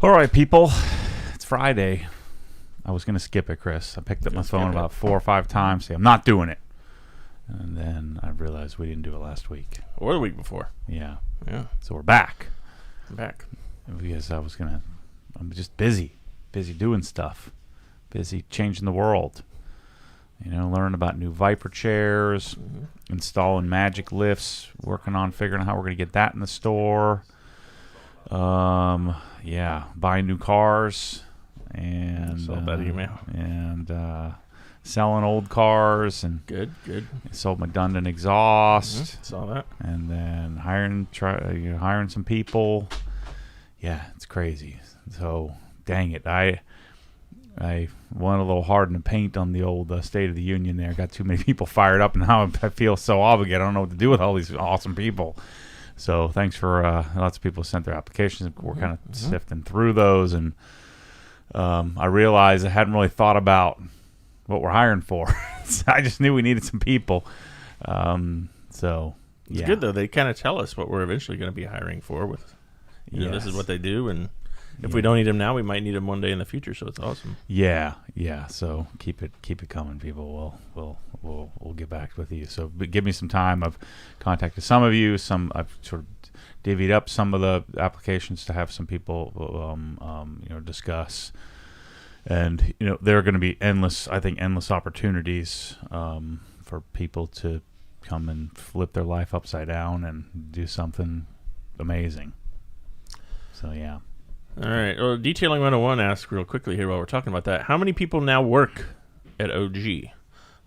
All right, people. It's Friday. I was going to skip it, Chris. I picked up my phone about 4 or 5 times. Say, I'm not doing it. And then I realized we didn't do it last week. Or the week before. Yeah. Yeah. So we're back. I'm back. Because I'm just busy doing stuff. Busy changing the world. You know, learning about new Viper chairs, installing magic lifts, working on figuring out how we're going to get that in the store. Yeah, buying new cars and saw that email. And selling old cars and Good. sold my Dundon exhaust. Saw that. And then hiring some people. Yeah, it's crazy. So dang it, I went a little hard in the paint on the old State of the Union there. Got too many people fired up, and now I feel so obligated. I don't know what to do with all these awesome people. So thanks for lots of people sent their applications. We're kind of sifting through those, and I realized I hadn't really thought about what we're hiring for. So I just knew we needed some people. So It's yeah. good, though. They kind of tell us what we're eventually going to be hiring for. With this is what they do, and if we don't need them now, we might need them one day in the future. So it's awesome. Yeah. So keep it coming, people. We'll get back with you. So give me some time. I've contacted some of you. I've sort of divvied up some of the applications to have some people discuss. And there are going to be endless opportunities for people to come and flip their life upside down and do something amazing. So yeah. All right. Well, Detailing 101 asks real quickly here while we're talking about that. How many people now work at OG?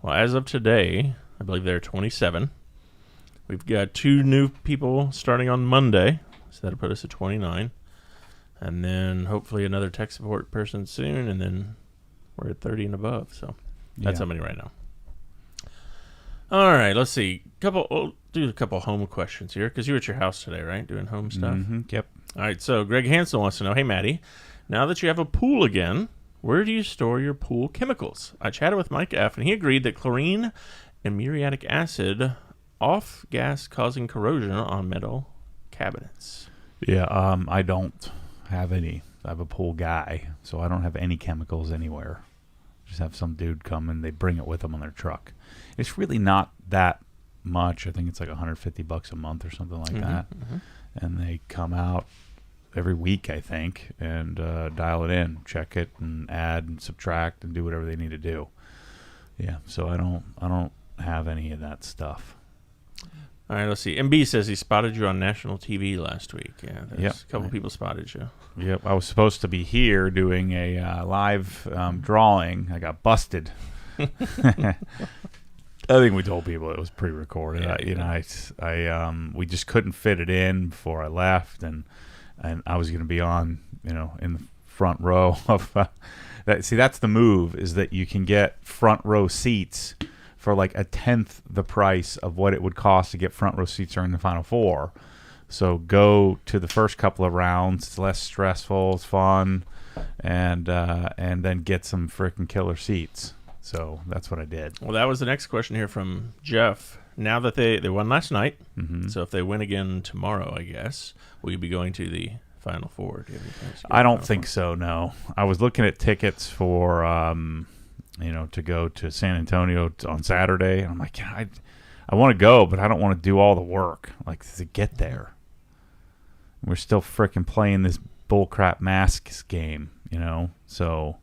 Well, as of today, I believe there are 27. We've got 2 new people starting on Monday, so that'll put us at 29. And then hopefully another tech support person soon, and then we're at 30 and above. So that's how many right now. All right, let's see. We'll do a couple home questions here, because you're at your house today, right? Doing home stuff? Mm-hmm, yep. All right, so Greg Hansel wants to know, hey, Maddie, now that you have a pool again, where do you store your pool chemicals? I chatted with Mike F., and he agreed that chlorine and muriatic acid off gas causing corrosion on metal cabinets. Yeah, I don't have any. I have a pool guy, so I don't have any chemicals anywhere. Just have some dude come and they bring it with them on their truck. It's really not that much. I think it's like $150 a month or something like that. And they come out every week, I think, and dial it in, check it, and add and subtract and do whatever they need to do. Yeah, so I don't have any of that stuff. All right, let's see. MB says he spotted you on national TV last week. Yeah, there's a couple people spotted you. Yep, I was supposed to be here doing a live drawing. I got busted. I think we told people it was pre-recorded. We just couldn't fit it in before I left, and I was going to be on, in the front row of. See, that's the move, is that you can get front row seats for like 1/10 the price of what it would cost to get front row seats during the Final Four. So go to the first couple of rounds. It's less stressful. It's fun, and then get some freaking killer seats. So that's what I did. Well, that was the next question here from Jeff. Now that they won last night, so if they win again tomorrow, I guess, will you be going to the Final Four? Do you have any plans to go I to don't the think so, no. I was looking at tickets for, to go to San Antonio on Saturday. And I'm like, I want to go, but I don't want to do all the work, like, to get there. We're still freaking playing this bullcrap masks game, So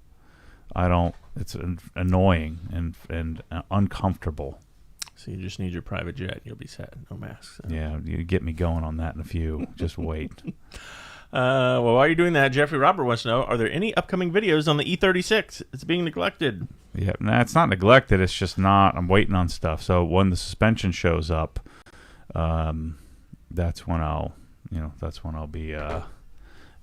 I don't. It's annoying and uncomfortable. So you just need your private jet. You'll be set. No masks. Yeah, you get me going on that in a few. Just wait. Well, while you're doing that, Jeffrey Robert wants to know, are there any upcoming videos on the E36? It's being neglected. Yeah, it's not neglected. It's just not. I'm waiting on stuff. So when the suspension shows up, that's when I'll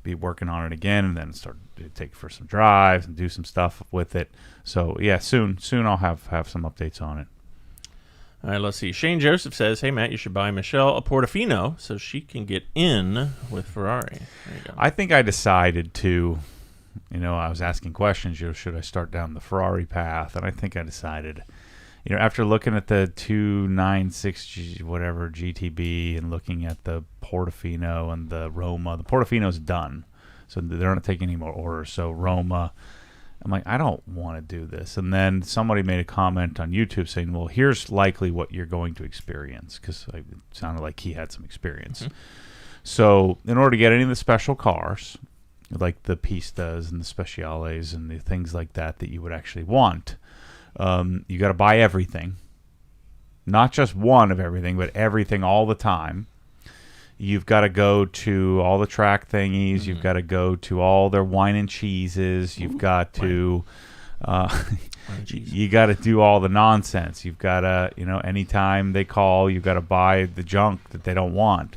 be working on it again, and then start to take for some drives and do some stuff with it. So yeah, soon I'll have some updates on it. All right, let's see. Shane Joseph says, hey, Matt, you should buy Michelle a Portofino so she can get in with Ferrari. There you go. I think I decided to, I was asking questions, should I start down the Ferrari path? And I think I decided, after looking at the 296 GTB and looking at the Portofino and the Roma, the Portofino's done. So they're not taking any more orders. So Roma, I'm like, I don't want to do this. And then somebody made a comment on YouTube saying, well, here's likely what you're going to experience, because it sounded like he had some experience. Mm-hmm. So in order to get any of the special cars, like the Pistas and the Speciales and the things like that you would actually want, you got to buy everything. Not just one of everything, but everything all the time. You've got to go to all the track thingies. Mm-hmm. You've got to go to all their wine and cheeses. You've got to, you got to do all the nonsense. You've got to, anytime they call, you've got to buy the junk that they don't want,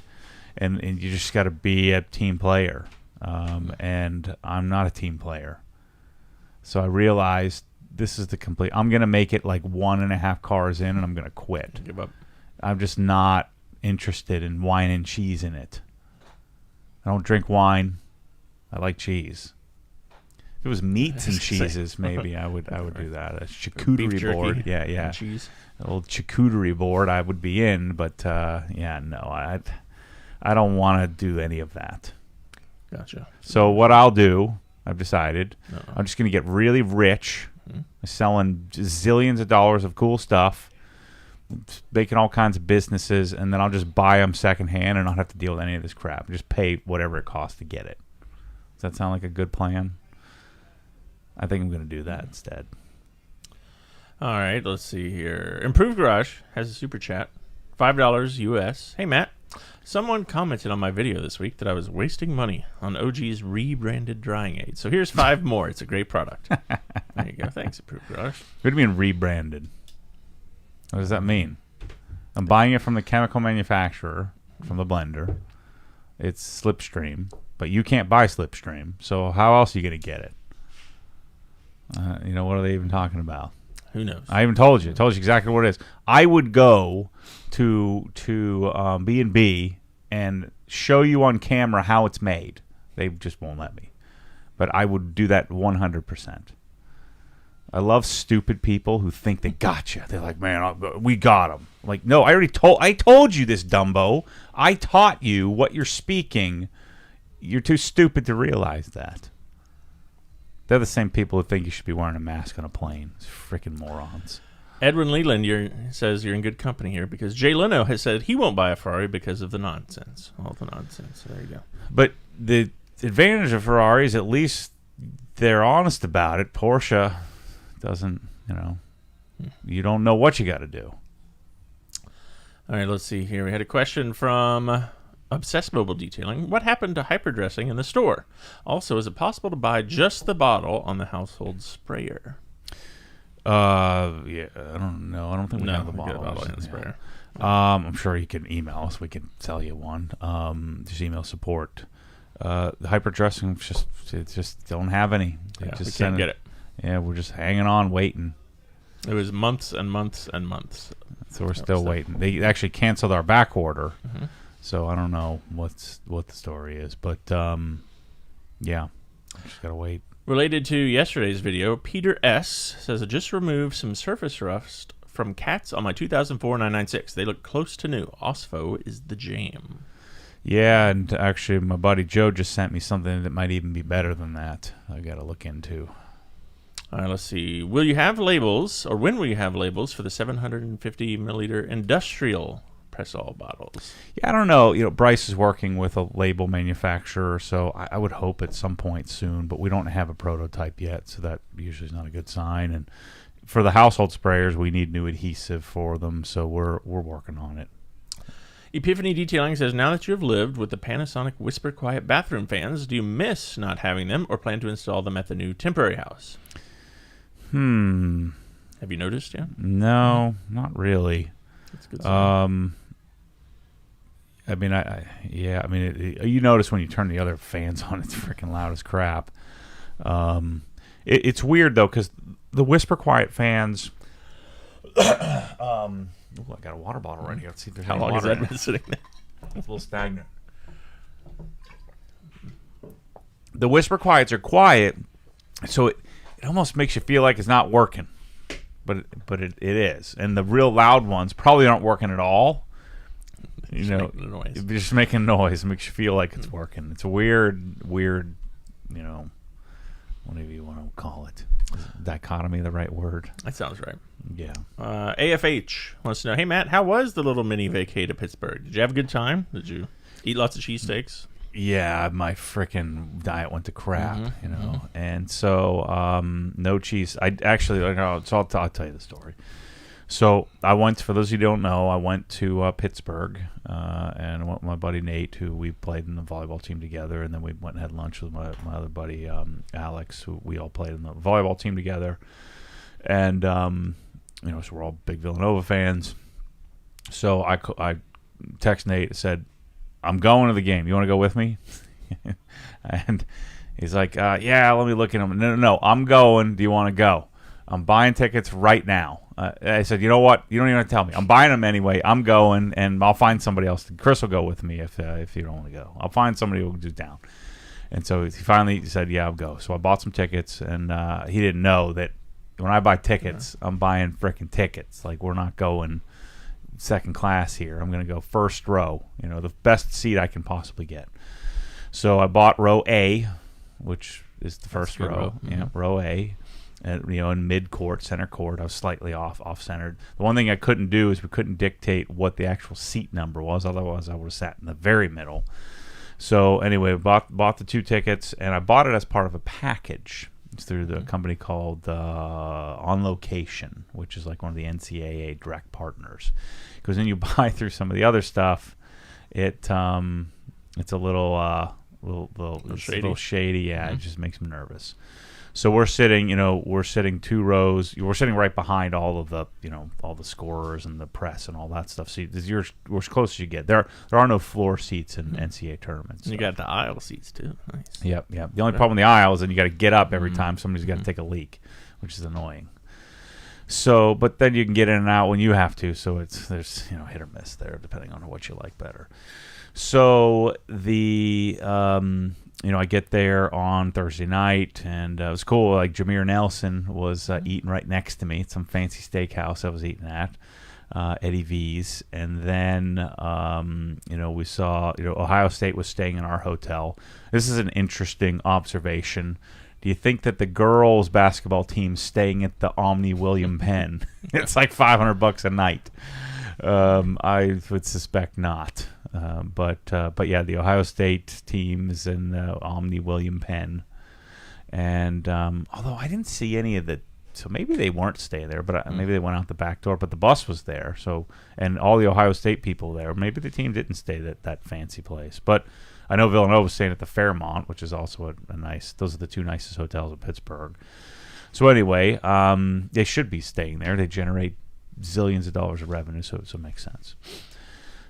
and you just got to be a team player. And I'm not a team player, so I realized this is the complete. I'm gonna make it like 1.5 cars in, and I'm gonna quit. Give up. I'm just not interested in wine and cheese in it. I don't drink wine. I like cheese. If it was meats and cheeses, maybe I would do that. A charcuterie board, yeah, cheese. A little charcuterie board, I would be in. But no, I don't want to do any of that. Gotcha. So what I'll do, I've decided, I'm just going to get really rich, selling zillions of dollars of cool stuff, making all kinds of businesses, and then I'll just buy them secondhand and not have to deal with any of this crap. Just pay whatever it costs to get it. Does that sound like a good plan? I think I'm going to do that instead. All right, let's see here. Improved Garage has a super chat, $5 US. Hey, Matt. Someone commented on my video this week that I was wasting money on OG's rebranded drying aid. So here's 5 more. It's a great product. There you go. Thanks, Improved Garage. What do you mean rebranded? What does that mean? I'm buying it from the chemical manufacturer, from the blender. It's Slipstream, but you can't buy Slipstream. So how else are you going to get it? What are they even talking about? Who knows? I even told you. I told you exactly what it is. I would go to B&B and show you on camera how it's made. They just won't let me. But I would do that 100%. I love stupid people who think they got you. They're like, man, we got them. Like, no, I told you this, Dumbo. I taught you what you're speaking. You're too stupid to realize that. They're the same people who think you should be wearing a mask on a plane. It's freaking morons. Adwin Leland says you're in good company here because Jay Leno has said he won't buy a Ferrari because of the nonsense. All the nonsense. So there you go. But the advantage of Ferrari is at least they're honest about it. Porsche doesn't, you don't know what you got to do. All right, let's see here. We had a question from Obsessed Mobile Detailing. What happened to hyperdressing in the store? Also, is it possible to buy just the bottle on the household sprayer? Yeah, I don't know. I don't think we have the bottle and sprayer. I'm sure you can email us. We can sell you one. Just email support. The hyperdressing just don't have any. We can't get it. Yeah, we're just hanging on, waiting. It was months and months and months. So we're still waiting. They actually canceled our back order. Mm-hmm. So I don't know what the story is, but yeah, just gotta wait. Related to yesterday's video, Peter S. says I just removed some surface rust from cats on my 2004 996. They look close to new. OSFO is the jam. Yeah, and actually my buddy Joe just sent me something that might even be better than that. I gotta look into. All right, let's see. Will you have labels, or when will you have labels for the 750 milliliter industrial press-all bottles? Yeah, I don't know. Bryce is working with a label manufacturer, so I would hope at some point soon, but we don't have a prototype yet, so that usually is not a good sign. And for the household sprayers, we need new adhesive for them, so we're working on it. Epiphany Detailing says, now that you have lived with the Panasonic Whisper Quiet bathroom fans, do you miss not having them or plan to install them at the new temporary house? Have you noticed yet? No, not really. That's good stuff. You notice when you turn the other fans on, it's freaking loud as crap. It's weird though, because the Whisper Quiet fans. I got a water bottle right here. Let's see if there's How any long water has that been sitting there? It's a little stagnant. The Whisper Quiets are quiet, so it almost makes you feel like it's not working, but it is. And the real loud ones probably aren't working at all. Just making a noise. Just making noise. It makes you feel like it's working. It's a weird whatever you want to call it. Is dichotomy the right word? That sounds right. Yeah. AFH wants to know, hey, Matt, how was the little mini vacay to Pittsburgh? Did you have a good time? Did you eat lots of cheesesteaks? Yeah, my freaking diet went to crap, and so no cheese. I actually, so I'll tell you the story. So I went, for those of you who don't know, I went to Pittsburgh, and I went with my buddy Nate, who we played in the volleyball team together, and then we went and had lunch with my other buddy Alex, who we all played in the volleyball team together, and so we're all big Villanova fans. So I text Nate and said, I'm going to the game. You want to go with me? And he's like, yeah, let me look at him. No, I'm going. Do you want to go? I'm buying tickets right now. I said, you know what? You don't even have to tell me. I'm buying them anyway. I'm going, and I'll find somebody else. Chris will go with me if you don't want to go. I'll find somebody who will do down. And so he finally said, yeah, I'll go. So I bought some tickets, and he didn't know that when I buy tickets, I'm buying freaking tickets. Like, we're not going second class here. I'm going to go first row, the best seat I can possibly get. So I bought row A, which is the first row. Yeah, row A. In mid-court, center court. I was slightly off-centered. The one thing I couldn't do is we couldn't dictate what the actual seat number was. Otherwise, I would have sat in the very middle. So anyway, bought the 2 tickets, and I bought it as part of a package. It's through the company called On Location, which is like one of the NCAA direct partners. Because when you buy through some of the other stuff, it's a little shady. Yeah, it just makes me nervous. So we're sitting 2 rows. We're sitting right behind all of the, all the scorers and the press and all that stuff. So you're as close as you get. There are no floor seats in NCAA tournaments. So. You got the aisle seats too. Nice. Yep. The only problem with the aisle is that you got to get up every time somebody's got to take a leak, which is annoying. So, but then you can get in and out when you have to. So there's hit or miss there, depending on what you like better. So I get there on Thursday night, and it was cool. Like, Jameer Nelson was eating right next to me at some fancy steakhouse I was eating at, Eddie V's. And then, we saw, Ohio State was staying in our hotel. This is an interesting observation. Do you think that the girls' basketball team's staying at the Omni William Penn? It's like $500 a night. I would suspect not. But yeah, the Ohio State team is in the Omni William Penn, and although I didn't see any of so maybe they weren't staying there, but maybe they went out the back door. But the bus was there, so, and all the Ohio State people there. Maybe the team didn't stay at that fancy place, but I know Villanova was staying at the Fairmont, which is also a nice. Those are the 2 nicest hotels in Pittsburgh. So anyway, they should be staying there. They generate zillions of dollars of revenue, so it makes sense.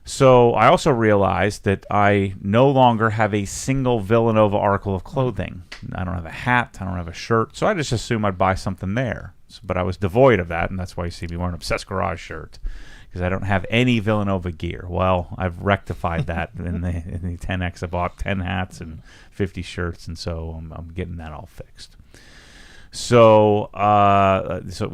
So I also realized that I no longer have a single Villanova article of clothing. I don't have a hat. I don't have a shirt. So I just assumed I'd buy something there. But I was devoid of that, and that's why you see me wearing an Obsessed Garage shirt, because I don't have any Villanova gear. Well, I've rectified that in the 10X. I bought 10 hats and 50 shirts, and so I'm getting that all fixed. So I saw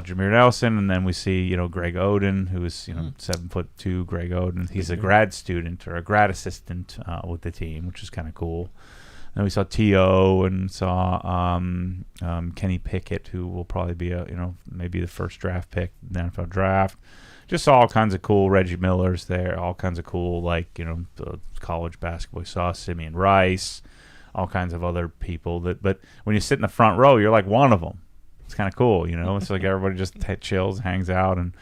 Jameer Nelson, and then we see Greg Oden, who is 7'2". Greg Oden, he's a grad student or a grad assistant with the team, which is kind of cool. And we saw T.O. and saw Kenny Pickett, who will probably be maybe the first draft pick in the NFL draft. Just saw all kinds of cool Reggie Millers there, all kinds of cool college basketball. We saw Simeon Rice. All kinds of other people but when you sit in the front row, you're like one of them. It's kind of cool, It's like everybody just chills, hangs out, and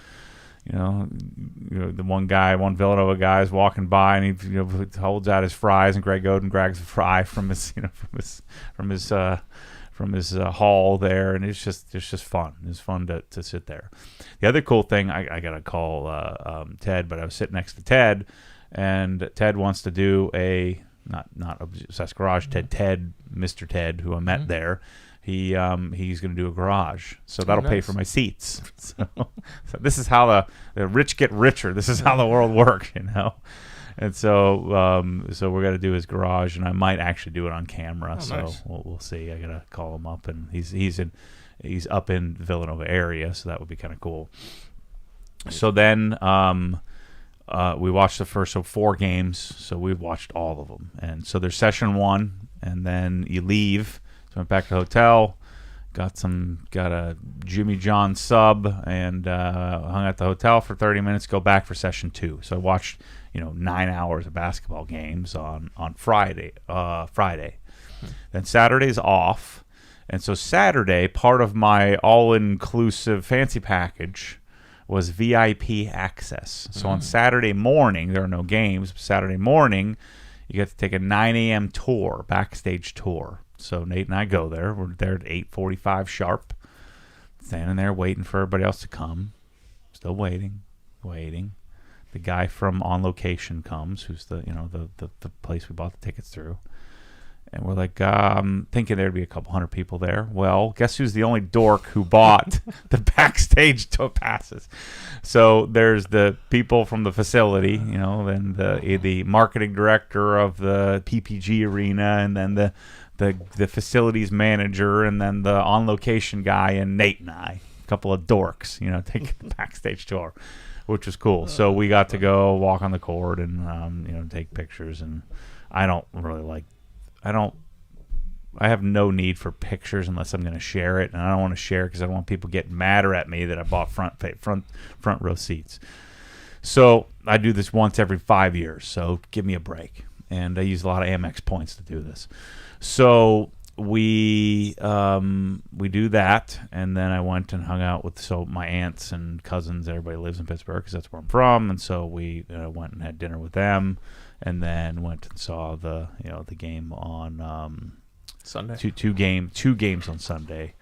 the one Villanova guy is walking by, and he holds out his fries, and Greg Oden grabs a fry from his hall there, and it's just fun. It's fun to sit there. The other cool thing, I gotta call Ted, but I was sitting next to Ted, and Ted wants to do a. Not Obsessed Garage. Mr. Ted, who I met there, he's going to do a garage, so that'll pay for my seats. So this is how the rich get richer. This is how the world works, And so we're going to do his garage, and I might actually do it on camera. Nice. We'll see. I got to call him up, and he's up in the Villanova area, so that would be kind of cool. So then. We watched the first 4 games, so we've watched all of them. And so there's session 1 and then you leave. So I went back to the hotel, got a Jimmy John sub, and hung at the hotel for 30 minutes. Go back for session 2. So I watched 9 hours of basketball games on Friday. Then Saturday's off, and so Saturday, part of my all-inclusive fancy package was VIP access. So on Saturday morning, there are no games. Saturday morning, you get to take a 9 a.m. tour, backstage tour. So Nate and I go there. We're there at 8:45 sharp, standing there waiting for everybody else to come. Still waiting. The guy from On Location comes, who's the place we bought the tickets through. And we're like, I'm thinking there'd be a couple hundred people there. Well, guess who's the only dork who bought the backstage tour passes? So there's the people from the facility, then the marketing director of the PPG arena, and then the facilities manager, and then the On Location guy, and Nate and I, a couple of dorks, taking the backstage tour, which was cool. So we got to go walk on the court and take pictures. And I don't really like. I have no need for pictures unless I'm going to share it, and I don't want to share because I don't want people getting madder at me that I bought front row seats. So I do this once every 5 years, so give me a break. And I use a lot of Amex points to do this. So we do that, and then I went and hung out with my aunts and cousins. Everybody lives in Pittsburgh because that's where I'm from, and so we went and had dinner with them. And then went and saw the game on Sunday. Two games on Sunday,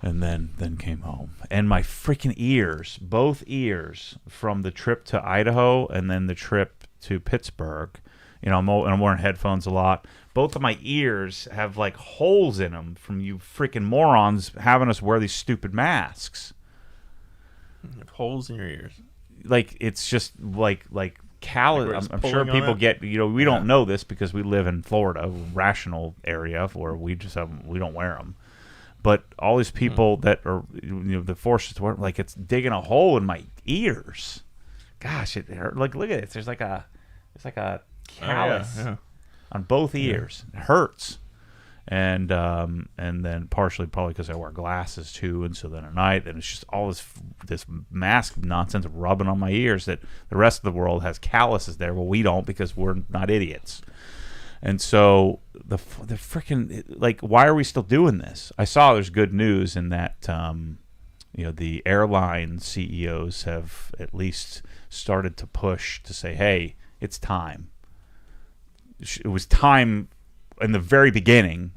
and then came home. And my freaking ears, both ears, from the trip to Idaho and then the trip to Pittsburgh. I'm wearing headphones a lot. Both of my ears have like holes in them from you freaking morons having us wear these stupid masks. Holes in your ears. Like it's just like. Callous. I'm sure people get. We don't know this because we live in Florida, a rational area where we don't wear them. But all these people that are the forces to wear, like it's digging a hole in my ears. Gosh, it hurt. Like look at it. There's like a callus on both ears. It hurts. And then partially probably because I wear glasses too, and so then at night, then it's just all this mask nonsense rubbing on my ears that the rest of the world has calluses there. Well, we don't because we're not idiots. And so the freaking why are we still doing this? I saw there's good news in that the airline CEOs have at least started to push to say, hey, it's time. It was time in the very beginning.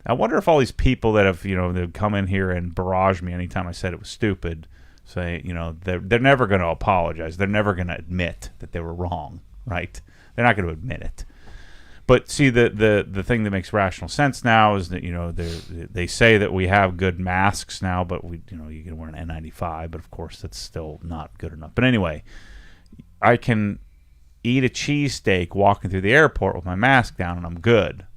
I wonder if all these people that have, they've come in here and barrage me anytime I said it was stupid, say, they're never going to apologize. They're never going to admit that they were wrong, right? They're not going to admit it. But see, the thing that makes rational sense now is that, they say that we have good masks now, but you can wear an N95, but of course that's still not good enough. But anyway, I can eat a cheesesteak walking through the airport with my mask down and I'm good.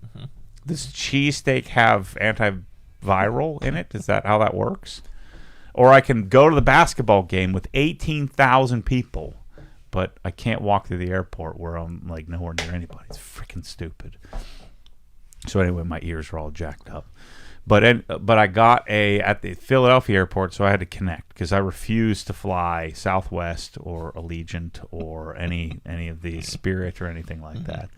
Does cheesesteak have antiviral in it? Is that how that works? Or I can go to the basketball game with 18,000 people, but I can't walk through the airport where I'm like nowhere near anybody. It's freaking stupid. So anyway, my ears are all jacked up. But I got at the Philadelphia airport, so I had to connect because I refused to fly Southwest or Allegiant or any of the Spirit or anything like that.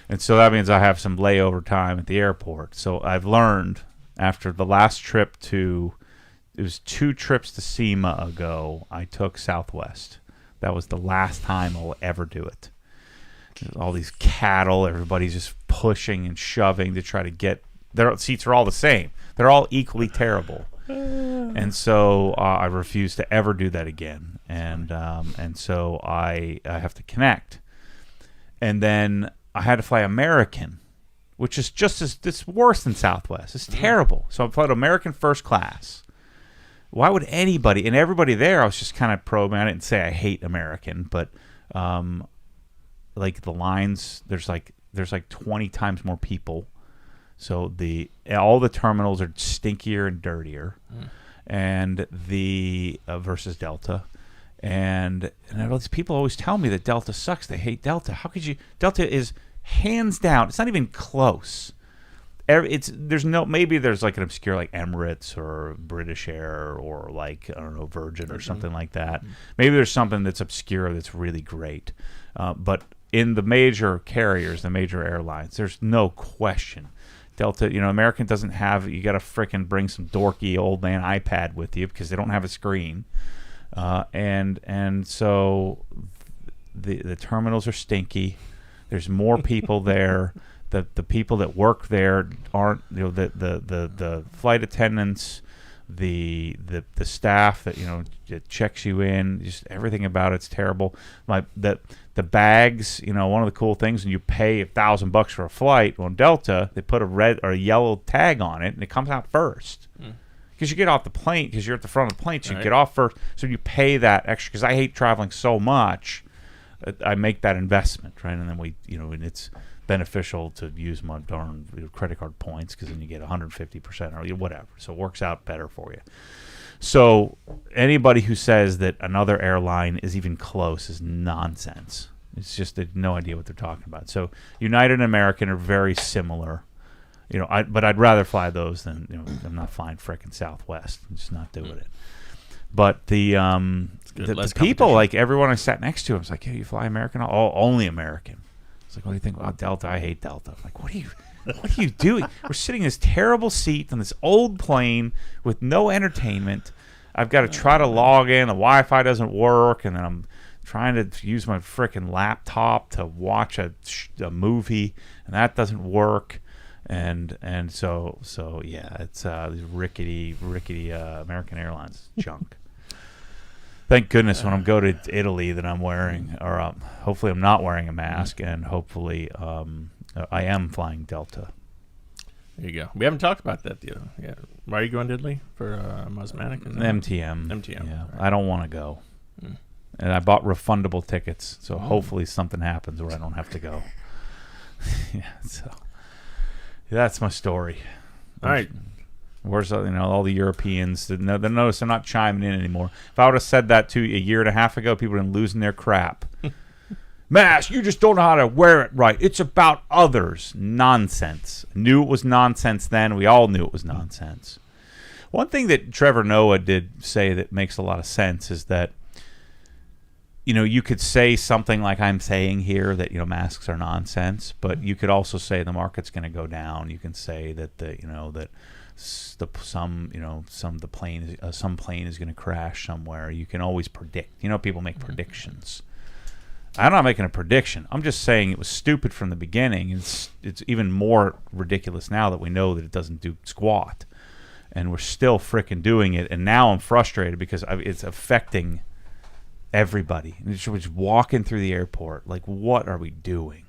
And so that means I have some layover time at the airport. So I've learned after the last trip it was 2 trips to SEMA ago, I took Southwest. That was the last time I'll ever do it. There's all these cattle, everybody's just pushing and shoving to try to get. Their seats are all the same. They're all equally terrible. And so I refuse to ever do that again. And so I have to connect. And then I had to fly American, which is it's worse than Southwest. It's terrible. So I flew American first class. Why would anybody, and everybody there, I was just kind of probing. I didn't say I hate American, but the lines, there's like 20 times more people. So all the terminals are stinkier and dirtier, and versus Delta, and all these people always tell me that Delta sucks. They hate Delta. How could you? Delta hands down. It's not even close. Maybe there's like an obscure like Emirates or British Air or like, I don't know, Virgin or something like that. Maybe there's something that's obscure that's really great. But in the major carriers, the major airlines, there's no question. Delta, American doesn't have, you got to frickin' bring some dorky old man iPad with you because they don't have a screen. And so the terminals are stinky. There's more people there. The people that work there aren't, the flight attendants, the staff that that checks you in, just everything about it's terrible. The bags, one of the cool things when you pay $1,000 for a flight on Delta, they put a red or a yellow tag on it and it comes out first. Because you get off the plane, because you're at the front of the plane, so you get off first, so you pay that extra. Because I hate traveling so much, I make that investment, right? And then and it's beneficial to use my darn credit card points because then you get 150% or whatever. So it works out better for you. So anybody who says that another airline is even close is nonsense. It's just they have no idea what they're talking about. So United and American are very similar. But I'd rather fly those than I'm not flying frickin' Southwest. I'm just not doing it. But the people, like everyone I sat next to, I was like, "Hey, you fly American?" Only American. It's like, what do you think about Delta? I hate Delta. I'm like, what are you doing? We're sitting in this terrible seat on this old plane with no entertainment. I've got to try to log in. The Wi-Fi doesn't work, and then I'm trying to use my frickin' laptop to watch a movie, and that doesn't work. And so yeah, it's these rickety American Airlines junk. Thank goodness when I'm going to Italy that I'm wearing, or hopefully I'm not wearing a mask, and hopefully I am flying Delta. There you go. We haven't talked about that yet. Yeah. Why are you going to Italy? For Mosmatic? MTM. MTM. Yeah. Right. I don't want to go. And I bought refundable tickets, so hopefully something happens where I don't have to go. Yeah, so that's my story. All right. Where's all the Europeans? Notice they're not chiming in anymore. If I would have said that to you a year and a half ago, people would have been losing their crap. Mask, you just don't know how to wear it right. It's about others. Nonsense. Knew it was nonsense then. We all knew it was nonsense. One thing that Trevor Noah did say that makes a lot of sense is that you could say something like I'm saying here that masks are nonsense, but you could also say the market's going to go down. You can say that some plane is going to crash somewhere. You can always predict. People make predictions. I'm not making a prediction. I'm just saying it was stupid from the beginning. It's even more ridiculous now that we know that it doesn't do squat, and we're still frickin' doing it. And now I'm frustrated because it's affecting everybody. And it's just walking through the airport, like, what are we doing?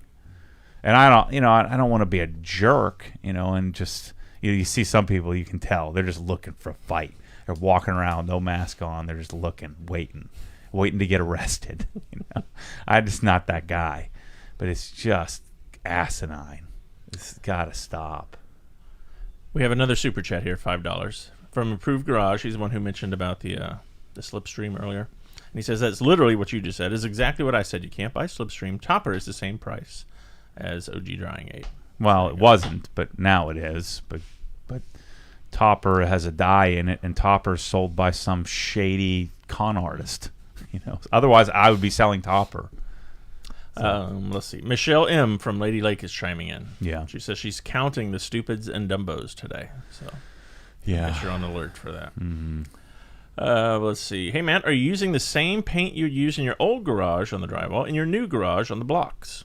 And I don't want to be a jerk, and just you see some people, you can tell they're just looking for a fight. They're walking around, no mask on. They're just looking, waiting to get arrested. I'm just not that guy. But it's just asinine. It's got to stop. We have another super chat here, $5 from Approved Garage. He's the one who mentioned about the Slipstream earlier. And he says that's literally what you just said. Is exactly what I said. You can't buy Slipstream. Topper is the same price as OG Drying 8. Well, it wasn't, but now it is. But Topper has a dye in it, and Topper's sold by some shady con artist. Otherwise I would be selling Topper. Let's see. Michelle M from Lady Lake is chiming in. Yeah. She says she's counting the stupids and dumbos today. So yeah, I guess you're on alert for that. Mm-hmm. Let's see. Hey, Matt, are you using the same paint you used in your old garage on the drywall in your new garage on the blocks?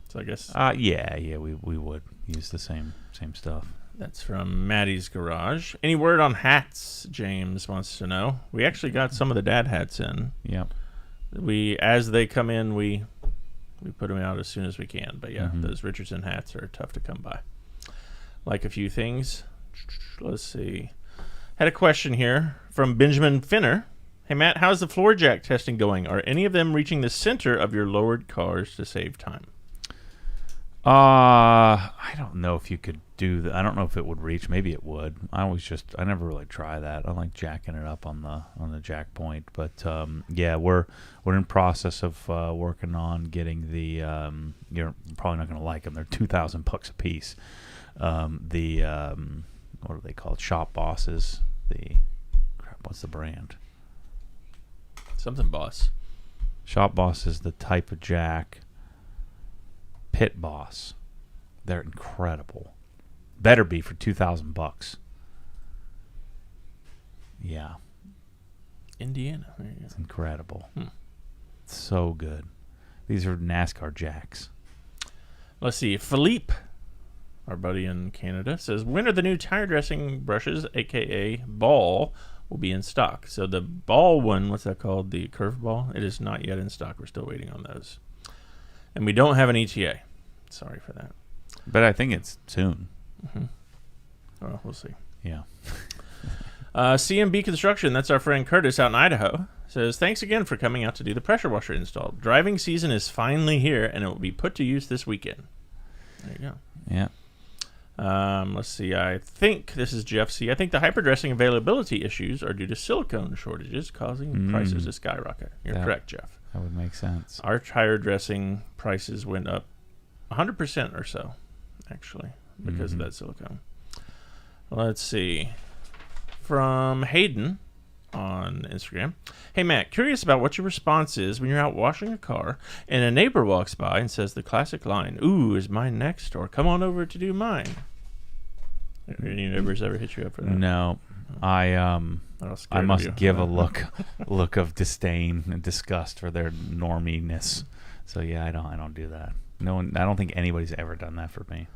So I guess. Yeah, we would use the same stuff. That's from Maddie's Garage. Any word on hats? James wants to know. We actually got some of the dad hats in. Yep. As they come in, we put them out as soon as we can. But yeah, those Richardson hats are tough to come by. Like a few things. Let's see. Had a question here from Benjamin Finner. Hey Matt, how's the floor jack testing going? Are any of them reaching the center of your lowered cars to save time? I don't know if you could do that. I don't know if it would reach. Maybe it would. I never really try that. I like jacking it up on the jack point. But yeah, we're in process of working on getting the. You're probably not going to like them. They're $2,000 a piece. What are they called? Shop Bosses. What's the brand? Something Boss. Shop Boss is the type of jack. Pit Boss. They're incredible. Better be for $2,000. Yeah. Indiana. There you go. It's incredible. So good. These are NASCAR jacks. Let's see. Philippe, our buddy in Canada, says, when are the new tire dressing brushes, a.k.a. ball, will be in stock? So the ball one, what's that called? The curve ball? It is not yet in stock. We're still waiting on those. And we don't have an ETA. Sorry for that. But I think it's soon. Mm-hmm. Well, we'll see. Yeah. CMB Construction, that's our friend Curtis out in Idaho, says, thanks again for coming out to do the pressure washer install. Driving season is finally here, and it will be put to use this weekend. There you go. Yeah. Let's see. I think this is Jeff C. I think the hyperdressing availability issues are due to silicone shortages causing prices to skyrocket. You're correct, Jeff. That would make sense. Our tire dressing prices went up 100% or so, actually, because of that silicone. Let's see. From Hayden on Instagram. Hey, Matt, curious about what your response is when you're out washing a car and a neighbor walks by and says the classic line, ooh, is mine next? Or come on over to do mine. Any neighbors ever hit you up for that? No. I must give a look of disdain and disgust for their norminess. So yeah, I don't do that. No one. I don't think anybody's ever done that for me.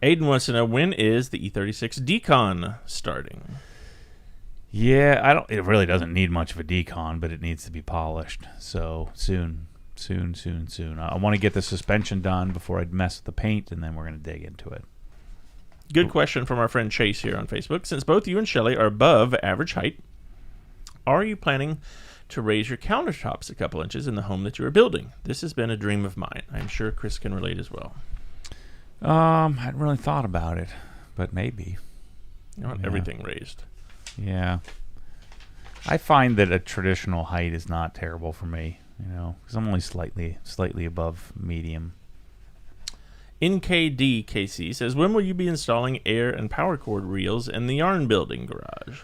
Aiden wants to know, when is the E36 decon starting? Yeah, it really doesn't need much of a decon, but it needs to be polished. So soon. I want to get the suspension done before I mess with the paint, and then we're going to dig into it. Good question from our friend Chase here on Facebook. Since both you and Shelley are above average height, are you planning to raise your countertops a couple inches in the home that you are building? This has been a dream of mine. I'm sure Chris can relate as well. I hadn't really thought about it, but maybe. You want everything raised. Yeah. I find that a traditional height is not terrible for me, because I'm only slightly above medium. NKDKC says, when will you be installing air and power cord reels in the yarn building garage?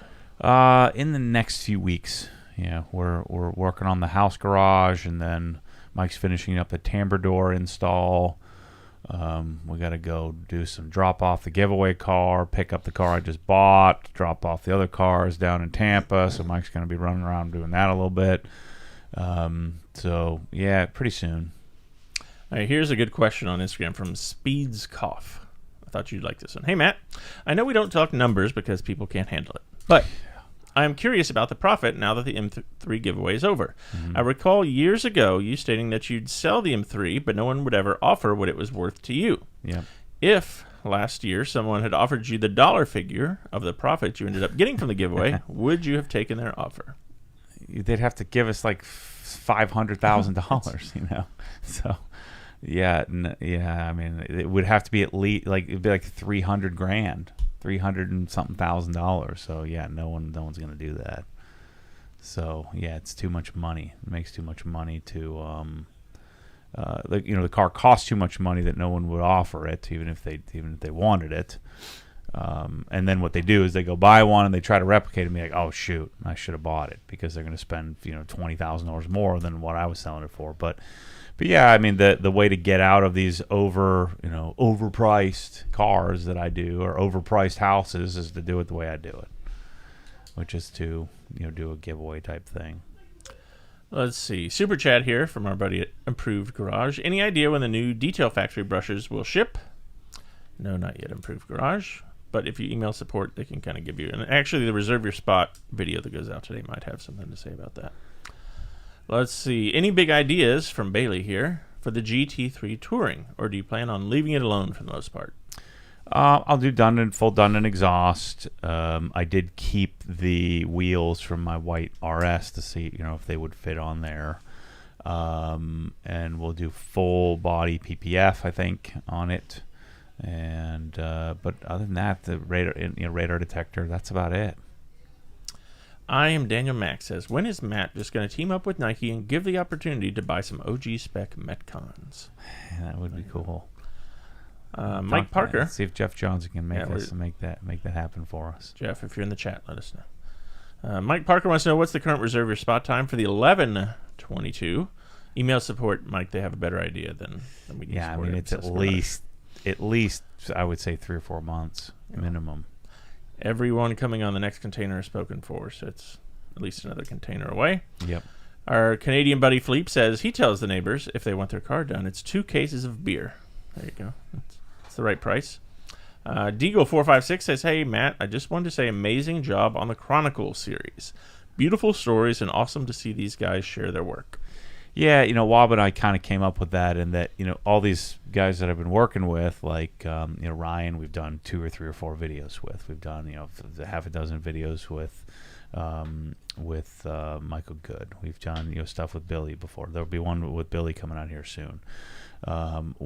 In the next few weeks. Yeah, we're working on the house garage, and then Mike's finishing up the timbre door install. We got to go do some drop off the giveaway car, pick up the car I just bought, drop off the other cars down in Tampa. So Mike's going to be running around doing that a little bit. So yeah, pretty soon. All right, here's a good question on Instagram from Speeds Cough. I thought you'd like this one. Hey, Matt, I know we don't talk numbers because people can't handle it, but I'm curious about the profit now that the M3 giveaway is over. I recall years ago you stating that you'd sell the M3, but no one would ever offer what it was worth to you. Yeah. If last year someone had offered you the dollar figure of the profit you ended up getting from the giveaway, would you have taken their offer? They'd have to give us like $500,000, So, yeah. I mean, it would have to be at least it'd be like $300,000. $300 and something thousand. So yeah, no one's gonna do that. So yeah, it's too much money. It makes too much money to the car costs too much money that no one would offer it, even if they wanted it. And then what they do is they go buy one and they try to replicate it and be like, oh shoot, I should have bought it, because they're gonna spend $20,000 more than what I was selling it for. But yeah, I mean, the way to get out of these overpriced cars that I do, or overpriced houses, is to do it the way I do it, which is to do a giveaway type thing. Let's see. Super chat here from our buddy at Improved Garage. Any idea when the new Detail Factory brushes will ship? No, not yet, Improved Garage. But if you email support, they can kind of give you. And actually, the Reserve Your Spot video that goes out today might have something to say about that. Let's see. Any big ideas from Bailey here for the GT3 Touring, or do you plan on leaving it alone for the most part? I'll do full Dundon exhaust. I did keep the wheels from my white RS to see, if they would fit on there. And then we'll do full body PPF, I think, on it. And but other than that, the radar detector, that's about it. I am Daniel Mack says, when is Matt just going to team up with Nike and give the opportunity to buy some OG spec Metcons? That would be cool. Mike Parker. Let's see if Jeff Johnson can make that happen for us. Jeff, if you're in the chat, let us know. Mike Parker wants to know, what's the current reserve your spot time for the 1122? Email support, Mike. They have a better idea than we can. Yeah, I mean, it's at least I would say 3 or 4 months minimum. Everyone coming on the next container is spoken for, so it's at least another container away. Yep. Our Canadian buddy Philippe says he tells the neighbors if they want their car done, it's 2 cases of beer. There you go. That's the right price. Deagle456 says, hey, Matt, I just wanted to say amazing job on the Chronicles series. Beautiful stories and awesome to see these guys share their work. Yeah, Wob and I kind of came up with that, and that, all these guys that I've been working with, like, Ryan, we've done 2 or 3 or 4 videos with. We've done, half a dozen videos with Michael Good. We've done, stuff with Billy before. There'll be one with Billy coming out here soon. I've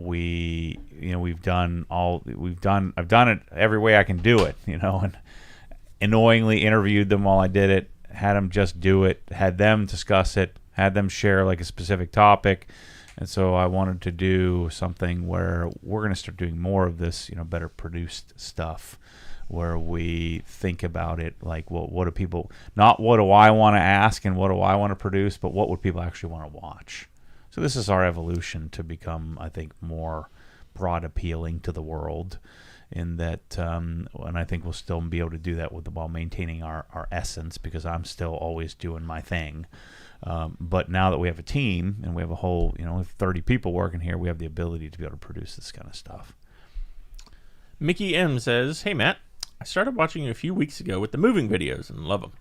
done it every way I can do it, and annoyingly interviewed them while I did it, had them just do it, had them discuss it, had them share like a specific topic. And so I wanted to do something where we're going to start doing more of this, better produced stuff, where we think about it like, well, what do people, not what do I want to ask and what do I want to produce, but what would people actually want to watch? So this is our evolution to become, I think, more broad appealing to the world, in that, and I think we'll still be able to do that while maintaining our essence, because I'm still always doing my thing. But now that we have a team and we have a whole, 30 people working here, we have the ability to be able to produce this kind of stuff. Mickey M says, hey, Matt, I started watching you a few weeks ago with the moving videos and love them.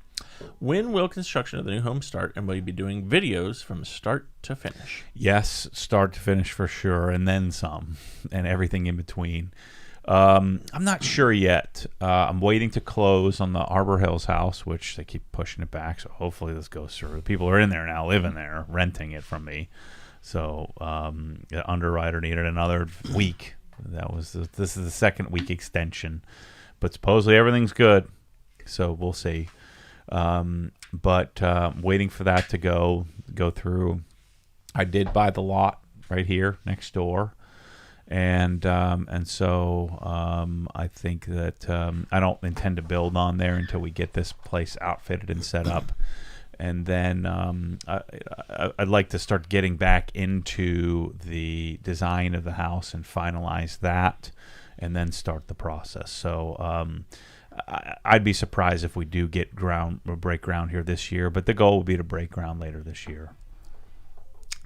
When will construction of the new home start, and will you be doing videos from start to finish? Yes, start to finish for sure, and then some, and everything in between. I'm not sure yet. I'm waiting to close on the Arbor Hills house, which they keep pushing it back, so hopefully this goes through. People are in there now, living there, renting it from me. So the underwriter needed another week. This is the second week extension, but supposedly everything's good, so we'll see. But waiting for that to go through. I did buy the lot right here next door. And so I think that I don't intend to build on there until we get this place outfitted and set up. And then I'd like to start getting back into the design of the house and finalize that, and then start the process. So I'd be surprised if we do get break ground here this year, but the goal will be to break ground later this year.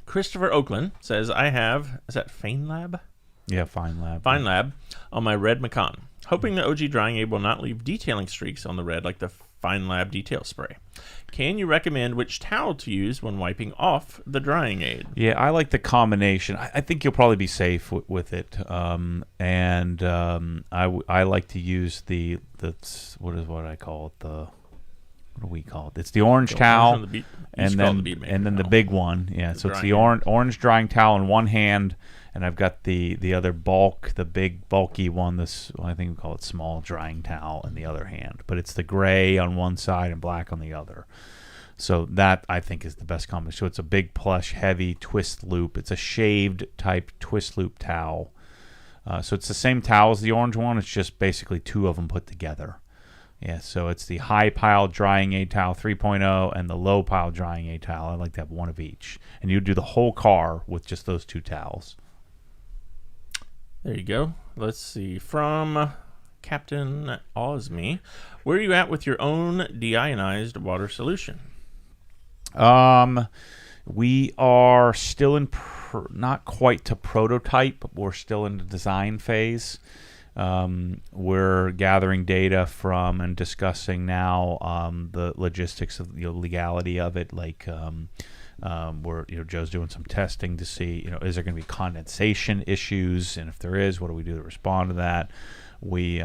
Christopher Oakland says, I have, is that Fine Lab? Yeah, Fine Lab on my red Macan. Hoping the OG drying aid will not leave detailing streaks on the red like the Fine Lab detail spray. Can you recommend which towel to use when wiping off the drying aid? Yeah, I like the combination. I think you'll probably be safe with it. I like to use what do we call it? It's the orange towel, and then the big one. Yeah, so it's the orange drying towel in one hand, and I've got the other the big bulky one. I think we call it small drying towel in the other hand. But it's the gray on one side and black on the other. So that, I think, is the best combination. So it's a big plush, heavy twist loop. It's a shaved type twist loop towel. So it's the same towel as the orange one. It's just basically 2 of them put together. Yeah, so it's the high pile drying aid towel 3.0 and the low pile drying aid towel. I like to have one of each. And you do the whole car with just those 2 towels. There you go. Let's see. From Captain Osme, where are you at with your own deionized water solution? We are still in not quite to prototype, but we're still in the design phase. We're gathering data from and discussing now the logistics of the legality of it. Like Joe's doing some testing to see, is there going to be condensation issues, and if there is, what do we do to respond to that? We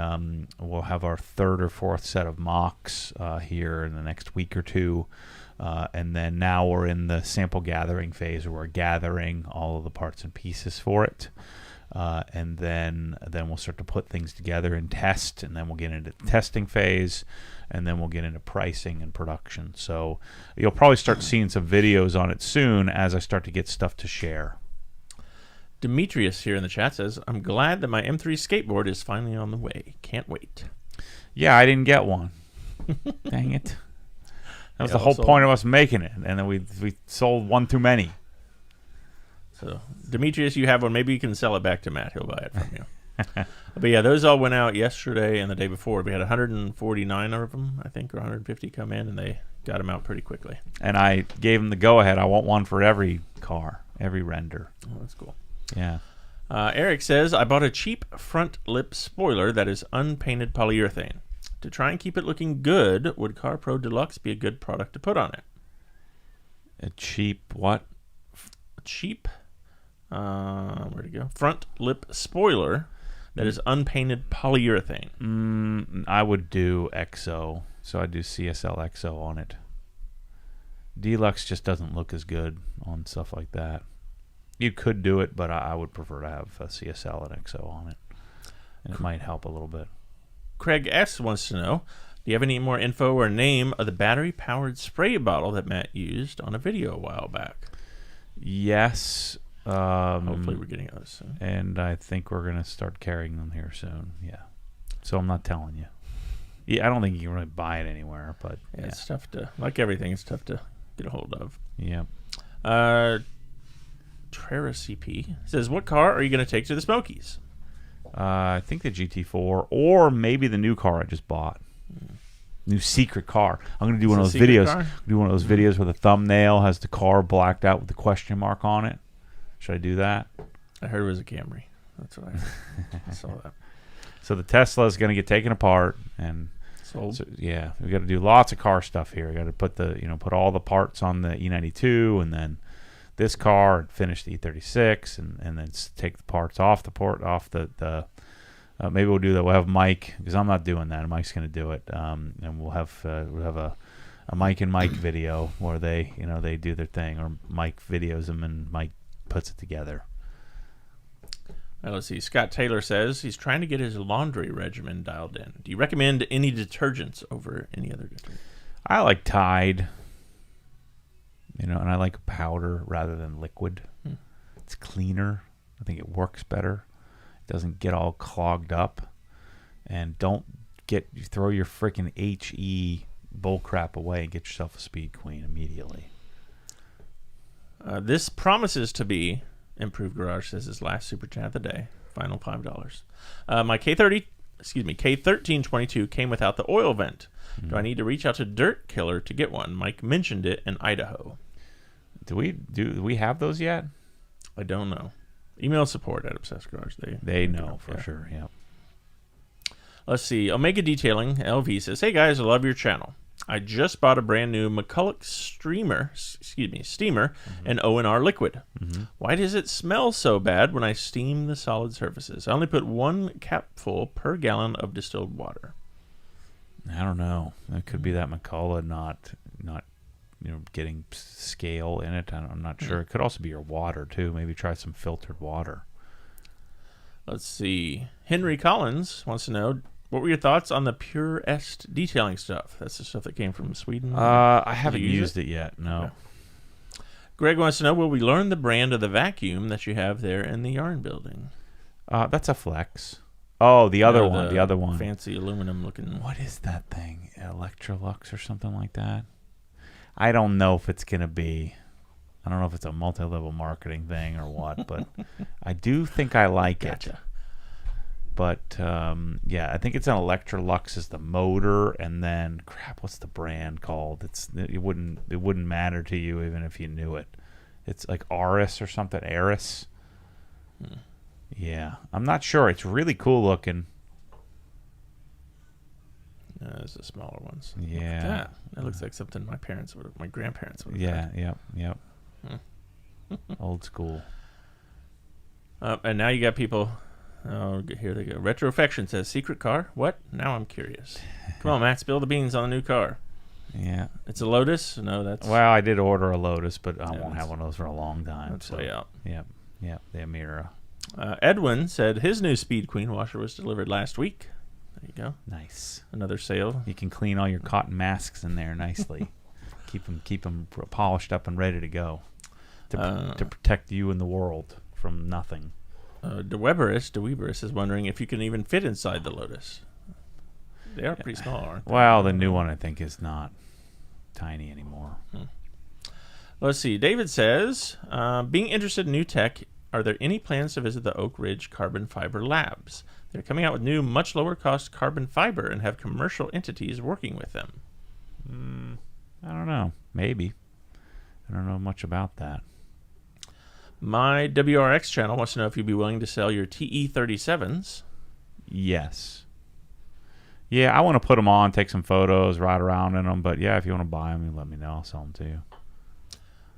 will have our 3rd or 4th set of mocks here in the next week or 2. And then now we're in the sample gathering phase where we're gathering all of the parts and pieces for it. And then we'll start to put things together and test, and then we'll get into the testing phase, and then we'll get into pricing and production. So you'll probably start seeing some videos on it soon as I start to get stuff to share. Demetrius here in the chat says, I'm glad that my M3 skateboard is finally on the way. Can't wait. Yeah, I didn't get one. Dang it. That was the whole point of us making it, and then we sold one too many. So, Demetrius, you have one. Maybe you can sell it back to Matt. He'll buy it from you. But yeah, those all went out yesterday and the day before. We had 149 of them, I think, or 150 come in, and they got them out pretty quickly. And I gave them the go-ahead. I want one for every car, every render. Oh, that's cool. Yeah. Eric says, I bought a cheap front lip spoiler that is unpainted polyurethane. To try and keep it looking good, would CarPro Deluxe be a good product to put on it? A cheap what? Cheap, where'd it go? Front lip spoiler that is unpainted polyurethane. I would do XO, so I'd do CSL XO on it. Deluxe just doesn't look as good on stuff like that. You could do it, but I would prefer to have a CSL and XO on it, and it might help a little bit. Craig S. wants to know, do you have any more info or name of the battery-powered spray bottle that Matt used on a video a while back? Yes. Hopefully we're getting those soon. And I think we're going to start carrying them here soon. Yeah. So I'm not telling you. Yeah, I don't think you can really buy it anywhere, but yeah, it's tough to, like everything, it's tough to get a hold of. Yeah. Trera CP says, what car are you going to take to the Smokies? I think the GT4, or maybe the new car I just bought. New secret car. I'm going to do one of those videos. Do one of those videos where the thumbnail has the car blacked out with the question mark on it. Should I do that? I heard it was a Camry. That's what I saw that. So the Tesla is going to get taken apart and sold. So, yeah, we got to do lots of car stuff here. We got to put put all the parts on the E92, and then this car and finish the E36, and then take the parts off the maybe we'll do that. We'll have Mike, because I'm not doing that. Mike's going to do it, and we'll have a Mike and Mike video where they do their thing, or Mike videos them and Mike puts it together. Let's see. Scott Taylor says he's trying to get his laundry regimen dialed in. Do you recommend any detergents over any other detergent? I like Tide. And I like powder rather than liquid. It's cleaner. I think it works better. It doesn't get all clogged up. And you throw your freaking HE bullcrap away and get yourself a Speed Queen immediately. This promises to be Improved Garage, says his last super chat of the day. Final $5. My K1322 came without the oil vent. Do I need to reach out to Dirt Killer to get one? Mike mentioned it in Idaho. Do we have those yet? I don't know. Email support at Obsessed Garage. They know for sure. Yeah. Let's see. Omega Detailing LV says, "Hey guys, I love your channel. I just bought a brand new McCulloch steamer, and O&R liquid. Why does it smell so bad when I steam the solid surfaces? I only put 1 capful per gallon of distilled water." I don't know. It could be that McCulloch not getting scale in it. I'm not sure. It could also be your water too. Maybe try some filtered water. Let's see. Henry Collins wants to know, what were your thoughts on the Pure Est detailing stuff? That's the stuff that came from Sweden. I haven't used it yet. No. Okay. Greg wants to know, will we learn the brand of the vacuum that you have there in the yarn building? That's a Flex. Oh, the other one. The other one. Fancy aluminum looking. What is that thing? Electrolux or something like that? I don't know if it's going to be. I don't know if it's a multi-level marketing thing or what, but I do think I like it. But yeah, I think it's an Electrolux is the motor, and then what's the brand called? It wouldn't matter to you even if you knew it. It's like Aris or something. Aris. Yeah, I'm not sure. It's really cool looking. Those are the smaller ones. Yeah, that looks like something my grandparents would have. Yeah, yep. Old school. And now you got people. Oh, here they go. Retrofection says, secret car? What? Now I'm curious. Come on, Matt, spill the beans on the new car. Yeah. It's a Lotus? No, that's... Well, I did order a Lotus, but I Yeah, won't have one of those for a long time. That's way out. Yep. The Amira. Edwin said his new Speed Queen washer was delivered last week. There you go. Nice. Another sale. You can clean all your cotton masks in there nicely. keep them polished up and ready to go to protect you and the world from nothing. DeWeberus is wondering if you can even fit inside the Lotus. They are pretty small, aren't they? Well, the new one I think is not tiny anymore. Let's see. David says, being interested in new tech, are there any plans to visit the Oak Ridge Carbon Fiber Labs? They're coming out with new, much lower cost carbon fiber and have commercial entities working with them. I don't know. Maybe. I don't know much about that. My WRX channel wants to know if you'd be willing to sell your TE37s. Yes. Yeah, I want to put them on, take some photos, ride around in them. But yeah, if you want to buy them, you let me know. I'll sell them to you.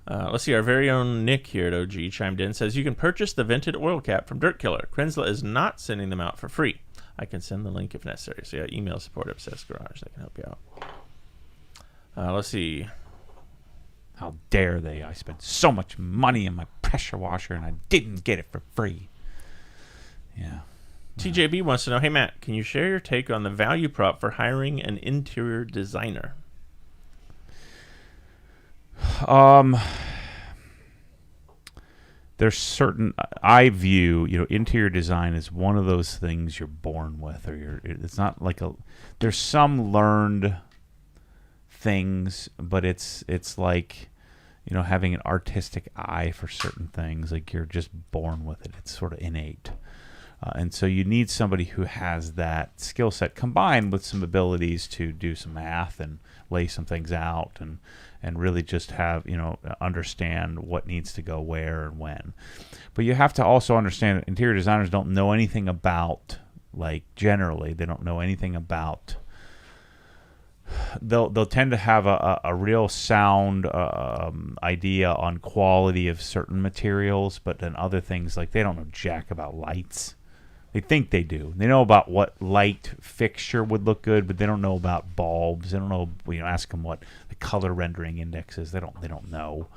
Let's see. Our very own Nick here at OG chimed in. Says you can purchase the vented oil cap from Dirt Killer. Crensley is not sending them out for free. I can send the link if necessary. So yeah, email support Obsessed Garage. They can help you out. Let's see. How dare they? I spent so much money in my pressure washer and I didn't get it for free. Yeah. TJB wants to know, hey Matt, can you share your take on the value prop for hiring an interior designer? There's certain, I view, interior design is one of those things you're born with, or it's not like there's some learned things, but it's like, having an artistic eye for certain things, like you're just born with it. It's sort of innate. And so you need somebody who has that skill set combined with some abilities to do some math and lay some things out and really just have, understand what needs to go where and when. But you have to also understand that interior designers don't know anything about, generally, they don't know anything about. They'll tend to have a real sound idea on quality of certain materials, but then other things, like they don't know jack about lights. They think they do. They know about what light fixture would look good, but they don't know about bulbs. They don't know. Ask them what the color rendering index is. They don't know.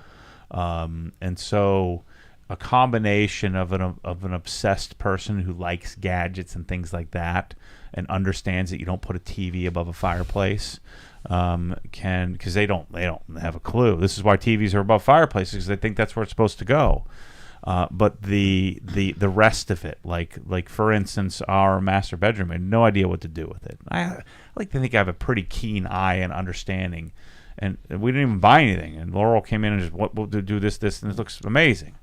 And so, a combination of an obsessed person who likes gadgets and things like that, and understands that you don't put a TV above a fireplace, because they don't have a clue. This is why TVs are above fireplaces, because they think that's where it's supposed to go. But the rest of it, like for instance, our master bedroom, I had no idea what to do with it. I like to think I have a pretty keen eye and understanding, and we didn't even buy anything. And Laurel came in and just, we'll do this, and it looks amazing.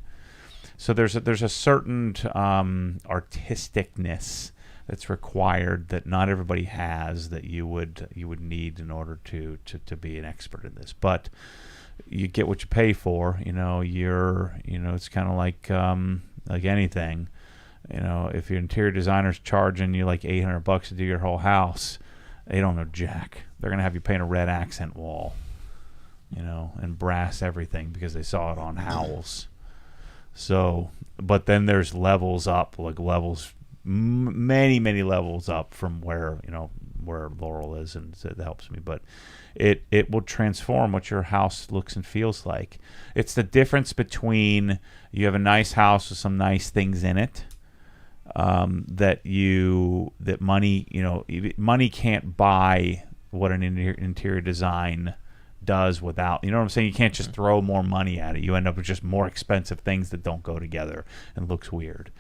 So there's a certain artisticness that's required that not everybody has, that you would need in order to be an expert in this. But you get what you pay for. It's kind of like anything. If your interior designer's charging you like $800 to do your whole house, they don't know jack. They're gonna have you paint a red accent wall, and brass everything because they saw it on Howells. So, but then there's levels up, many levels up from where Laurel is, and it helps me. But it will transform what your house looks and feels like. It's the difference between you have a nice house with some nice things in it, that money can't buy what an interior design does without, what I'm saying? You can't just throw more money at it. You end up with just more expensive things that don't go together and looks weird.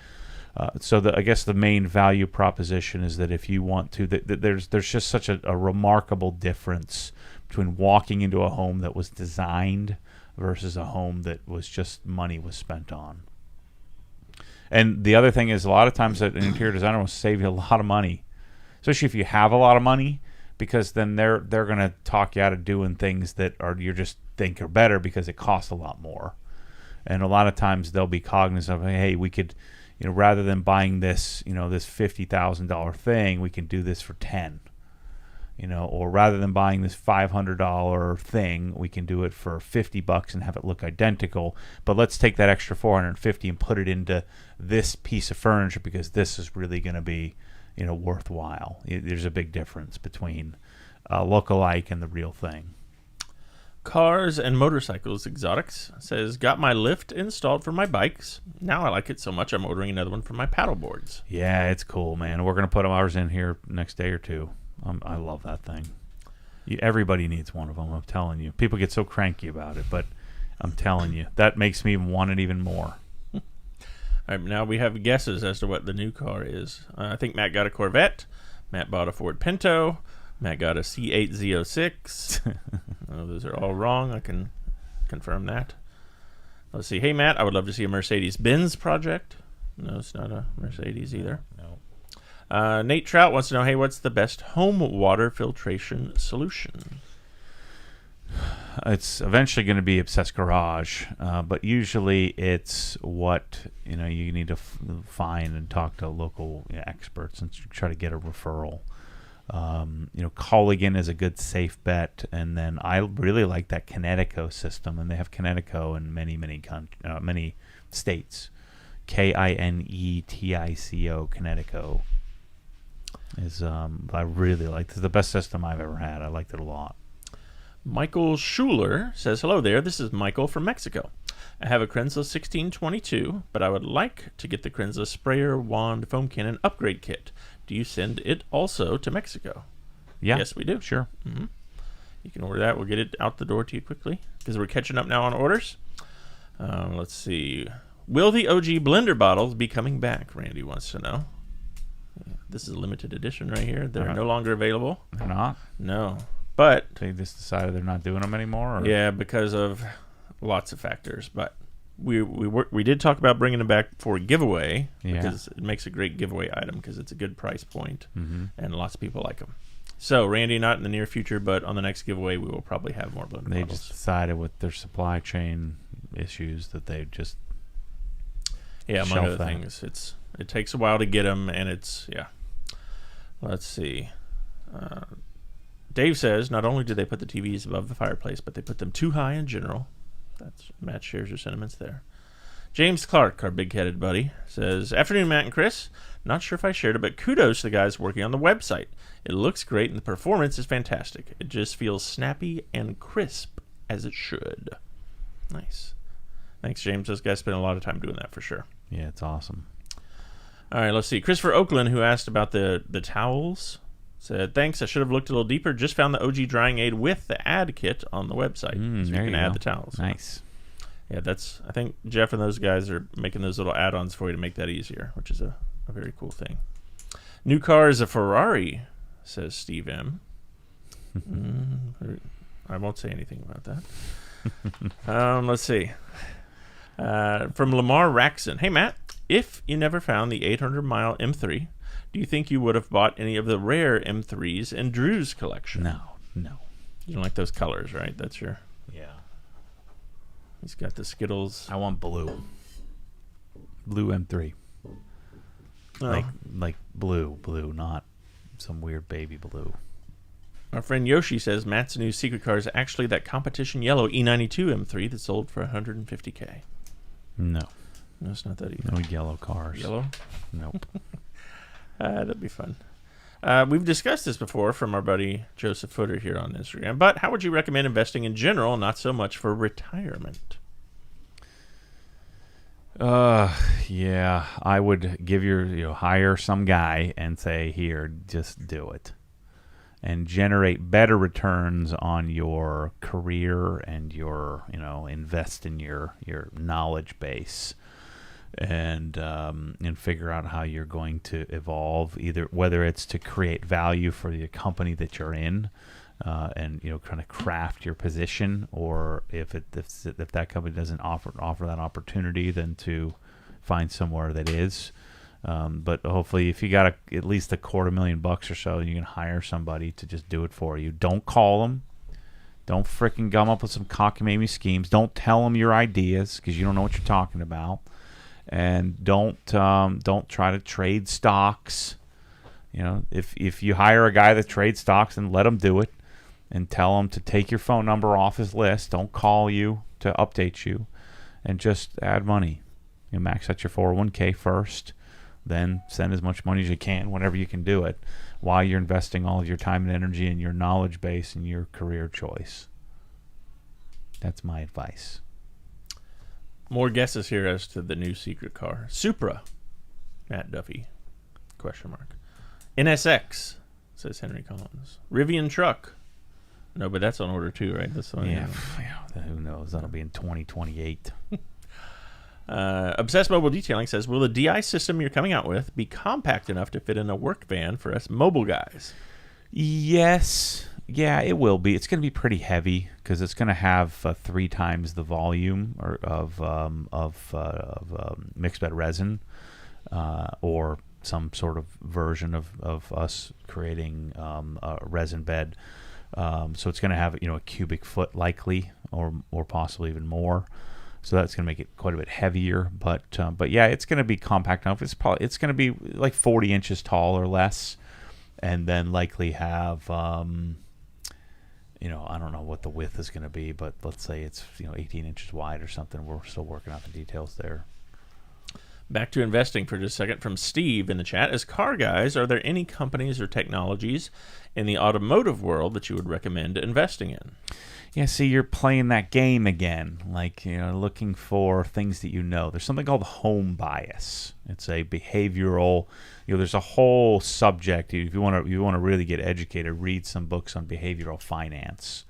So I guess the main value proposition is that if you want to, there's just such a remarkable difference between walking into a home that was designed versus a home that was just money was spent on. And the other thing is, a lot of times that an interior designer will save you a lot of money, especially if you have a lot of money, because then they're going to talk you out of doing things that you just think are better because it costs a lot more. And a lot of times they'll be cognizant of, hey, we could, rather than buying this, this $50,000 thing, we can do this for 10. Or rather than buying this $500 thing, we can do it for $50 and have it look identical. But let's take that extra $450 and put it into this piece of furniture because this is really going to be, worthwhile. There's a big difference between look-alike and the real thing. Cars and Motorcycles Exotics says, got my lift installed for my bikes. Now I like it so much I'm ordering another one for my paddle boards. Yeah, it's cool, man. We're going to put ours in here next day or two. I love that thing. Everybody needs one of them, I'm telling you. People get so cranky about it, but I'm telling you, that makes me want it even more. All right, now we have guesses as to what the new car is. I think Matt got a Corvette. Matt bought a Ford Pinto. Matt got a C8 Z06. Those are all wrong. I can confirm that. Let's see. Hey, Matt, I would love to see a Mercedes-Benz project. No, it's not a Mercedes either. No. Nate Trout wants to know, hey, what's the best home water filtration solution? It's eventually going to be Obsessed Garage, but usually it's what you need to find and talk to local experts and try to get a referral. Colligan is a good safe bet, and then I really like that Kinetico system, and they have Kinetico in many states. Kinetico Kinetico is I really like. It's the best system I've ever had. I liked it a lot. Michael Schuler says, hello there, this is Michael from Mexico. I have a Crenza 1622, but I would like to get the Crenza sprayer wand foam cannon upgrade kit. Do you send it also to Mexico? Yeah. Yes, we do. Sure. Mm-hmm. You can order that. We'll get it out the door to you quickly because we're catching up now on orders. Let's see. Will the OG blender bottles be coming back? Randy wants to know. This is a limited edition right here. They're no longer available. They're not? No. But they just decided they're not doing them anymore? Or? Yeah, because of lots of factors. But we did talk about bringing them back for a giveaway because it makes a great giveaway item because it's a good price point, and lots of people like them. So, Randy, not in the near future, but on the next giveaway, we will probably have more blender bottles. They just decided with their supply chain issues that they just among other things. It takes a while to get them, and Let's see. Dave says, not only do they put the TVs above the fireplace, but they put them too high in general. Matt shares your sentiments there. James Clark, our big-headed buddy, says, afternoon, Matt and Chris. Not sure if I shared it, but kudos to the guys working on the website. It looks great, and the performance is fantastic. It just feels snappy and crisp, as it should. Nice. Thanks, James. Those guys spend a lot of time doing that for sure. Yeah, it's awesome. All right, let's see. Christopher Oakland, who asked about the towels, said, thanks, I should have looked a little deeper. Just found the OG drying aid with the ad kit on the website. So you can add the towels. Nice. Yeah, I think Jeff and those guys are making those little add-ons for you to make that easier, which is a very cool thing. New car is a Ferrari, says Steve M. I won't say anything about that. Let's see. From Lamar Raxon. Hey, Matt, if you never found the 800-mile M3, do you think you would have bought any of the rare M3s in Drew's collection? No. You don't like those colors, right? That's your... Yeah. He's got the Skittles. I want blue. Blue M3. Oh. Like blue, not some weird baby blue. Our friend Yoshi says Matt's new secret car is actually that competition yellow E92 M3 that sold for $150K. No, it's not that either. No yellow cars. Yellow? Nope. That'd be fun. We've discussed this before from our buddy Joseph Footer here on Instagram, but how would you recommend investing in general, not so much for retirement? Yeah, I would give hire some guy and say, here, just do it. And generate better returns on your career and invest in your knowledge base and figure out how you're going to evolve, either whether it's to create value for the company that you're in and kind of craft your position, or if that company doesn't offer that opportunity, then to find somewhere that is. But hopefully, if you got at least $250,000 or so, you can hire somebody to just do it for you. Don't call them. Don't freaking gum up with some cockamamie schemes. Don't tell them your ideas because you don't know what you're talking about. And don't try to trade stocks. If you hire a guy that trades stocks, then let him do it, and tell him to take your phone number off his list. Don't call you to update you, and just add money. Max out your 401k first. Then send as much money as you can whenever you can do it, while you're investing all of your time and energy in your knowledge base and your career choice. That's my advice. More guesses here as to the new secret car. Supra, Matt Duffy, question mark. NSX, says Henry Collins. Rivian truck. No, but that's on order too, right? That's on, Yeah, who knows? That'll be in 2028. Obsessed Mobile Detailing says, will the DI system you're coming out with be compact enough to fit in a work van for us mobile guys? Yes. Yeah, it will be. It's going to be pretty heavy because it's going to have 3 times the volume of mixed bed resin, or some sort of version of us creating a resin bed. So it's going to have a cubic foot likely, or possibly even more. So that's going to make it quite a bit heavier. But yeah, it's going to be compact enough. It's going to be like 40 inches tall or less, and then likely have I don't know what the width is going to be, but let's say it's 18 inches wide or something. We're still working out the details there. Back to investing for just a second from Steve in the chat. As car guys, are there any companies or technologies in the automotive world that you would recommend investing in? Yeah, see, you're playing that game again, like, looking for things that There's something called home bias. It's a behavioral, there's a whole subject. If you want to really get educated, read some books on behavioral finance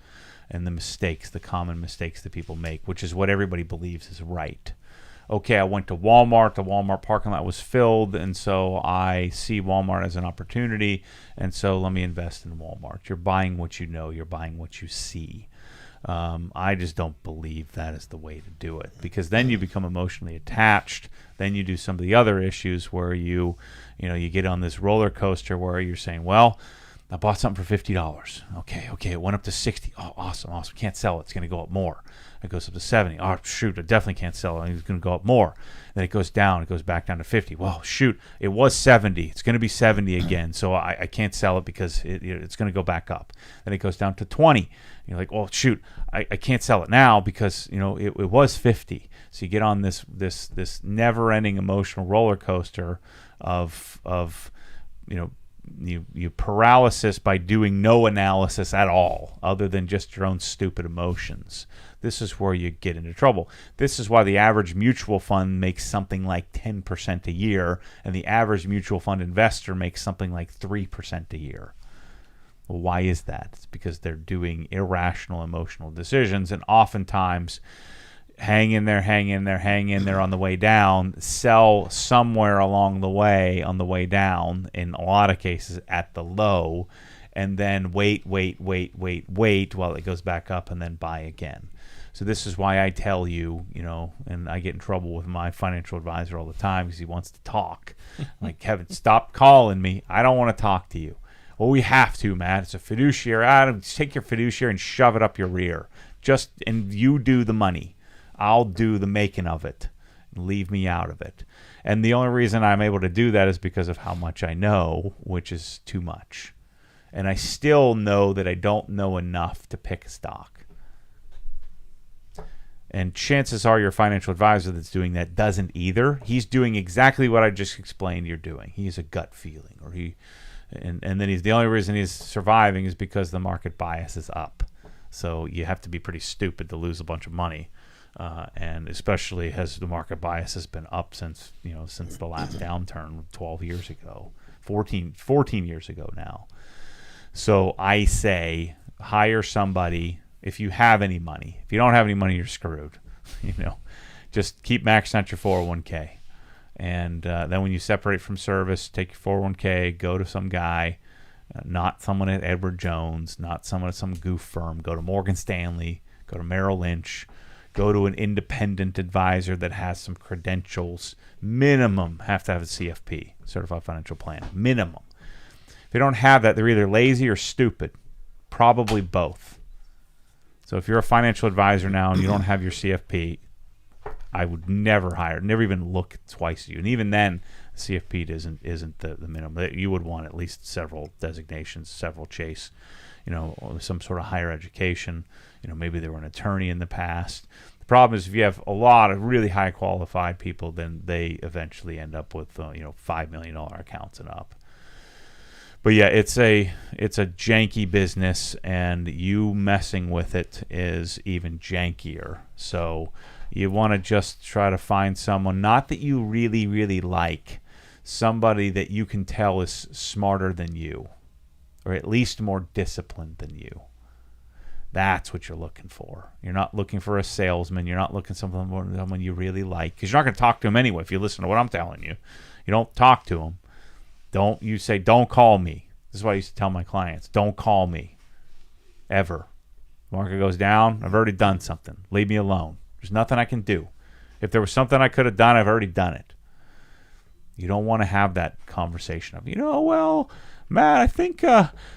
and the common mistakes that people make, which is what everybody believes is right. Okay, I went to Walmart. The Walmart parking lot was filled, and so I see Walmart as an opportunity, and so let me invest in Walmart. You're buying what you know. You're buying what you see. I just don't believe that is the way to do it, because then you become emotionally attached. Then you do some of the other issues where you get on this roller coaster where you're saying, well, I bought something for $50. Okay, it went up to $60. Oh, awesome. Can't sell it. It's going to go up more. It goes up to $70. Oh, shoot, I definitely can't sell it. It's going to go up more. Then it goes down. It goes back down to $50. Well, shoot, it was $70. It's going to be $70 again, so I can't sell it because it's going to go back up. Then it goes down to $20. You're like, well, shoot, I can't sell it now because it was $50. So you get on this never-ending emotional roller coaster of you paralysis by doing no analysis at all other than just your own stupid emotions. This is where you get into trouble. This is why the average mutual fund makes something like 10% a year, and the average mutual fund investor makes something like 3% a year. Well, why is that? It's because they're doing irrational emotional decisions, and oftentimes hang in there on the way down, sell somewhere along the way on the way down, in a lot of cases at the low, and then wait while it goes back up and then buy again. So this is why I tell you, and I get in trouble with my financial advisor all the time because he wants to talk. I'm like, Kevin, stop calling me. I don't want to talk to you. Well, we have to, Matt. It's a fiduciary. Take your fiduciary and shove it up your rear. And you do the money. I'll do the making of it. Leave me out of it. And the only reason I'm able to do that is because of how much I know, which is too much. And I still know that I don't know enough to pick a stock. And chances are your financial advisor that's doing that doesn't either. He's doing exactly what I just explained you're doing. He has a gut feeling. And then the only reason he's surviving is because the market bias is up. So you have to be pretty stupid to lose a bunch of money. And especially as the market bias has been up since the last downturn 12 years ago, 14 years ago now. So I say hire somebody if you have any money. If you don't have any money, you're screwed. Just keep maxing out your 401k. And then when you separate from service, take your 401k, go to some guy, not someone at Edward Jones, not someone at some goof firm. Go to Morgan Stanley, go to Merrill Lynch. Go to an independent advisor that has some credentials. Minimum, have to have a CFP, Certified Financial Plan. Minimum. If they don't have that, they're either lazy or stupid. Probably both. So if you're a financial advisor now and you don't have your CFP, I would never hire, never even look twice at you. And even then, CFP isn't the minimum. You would want at least several designations, several chase, some sort of higher education. Maybe they were an attorney in the past. The problem is if you have a lot of really high qualified people, then they eventually end up with $5 million accounts and up. But yeah, it's a janky business, and you messing with it is even jankier. So you want to just try to find someone, not that you really, really like, somebody that you can tell is smarter than you, or at least more disciplined than you. That's what you're looking for. You're not looking for a salesman. You're not looking for someone you really like, because you're not going to talk to him anyway if you listen to what I'm telling you. You don't talk to him. You say, don't call me. This is what I used to tell my clients. Don't call me. Ever. Market goes down, I've already done something. Leave me alone. There's nothing I can do. If there was something I could have done, I've already done it. You don't want to have that conversation of, well, Matt, I think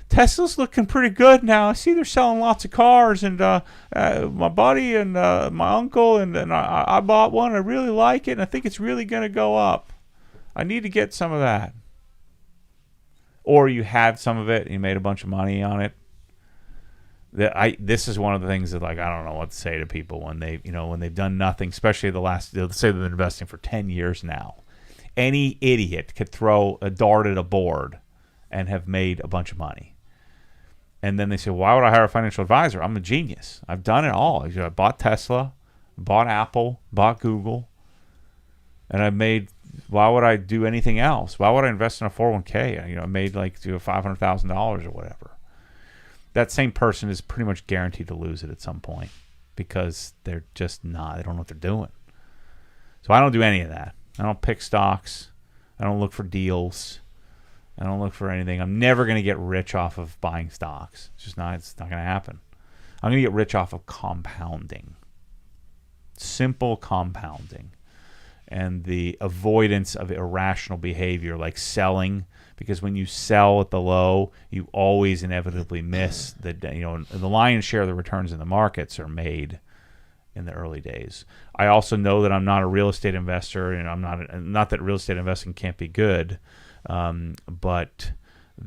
Tesla's looking pretty good now. I see they're selling lots of cars, and my buddy and my uncle, and I bought one. I really like it, and I think it's really going to go up. I need to get some of that. Or you had some of it and you made a bunch of money on it. This is one of the things that, like, I don't know what to say to people when they've done nothing, especially let's say they've been investing for 10 years now. Any idiot could throw a dart at a board and have made a bunch of money. And then they say, why would I hire a financial advisor? I'm a genius. I've done it all. I bought Tesla, bought Apple, bought Google, and I made. Why would I do anything else? Why would I invest in a 401k? I made like $500,000 or whatever. That same person is pretty much guaranteed to lose it at some point, because they're just not. They don't know what they're doing. So I don't do any of that. I don't pick stocks. I don't look for deals. I don't look for anything. I'm never going to get rich off of buying stocks. It's not going to happen. I'm going to get rich off of compounding. Simple compounding. And the avoidance of irrational behavior, like selling, because when you sell at the low, you always inevitably miss the lion's share of the returns in the markets are made in the early days. I also know that I'm not a real estate investor, and I'm not that real estate investing can't be good, but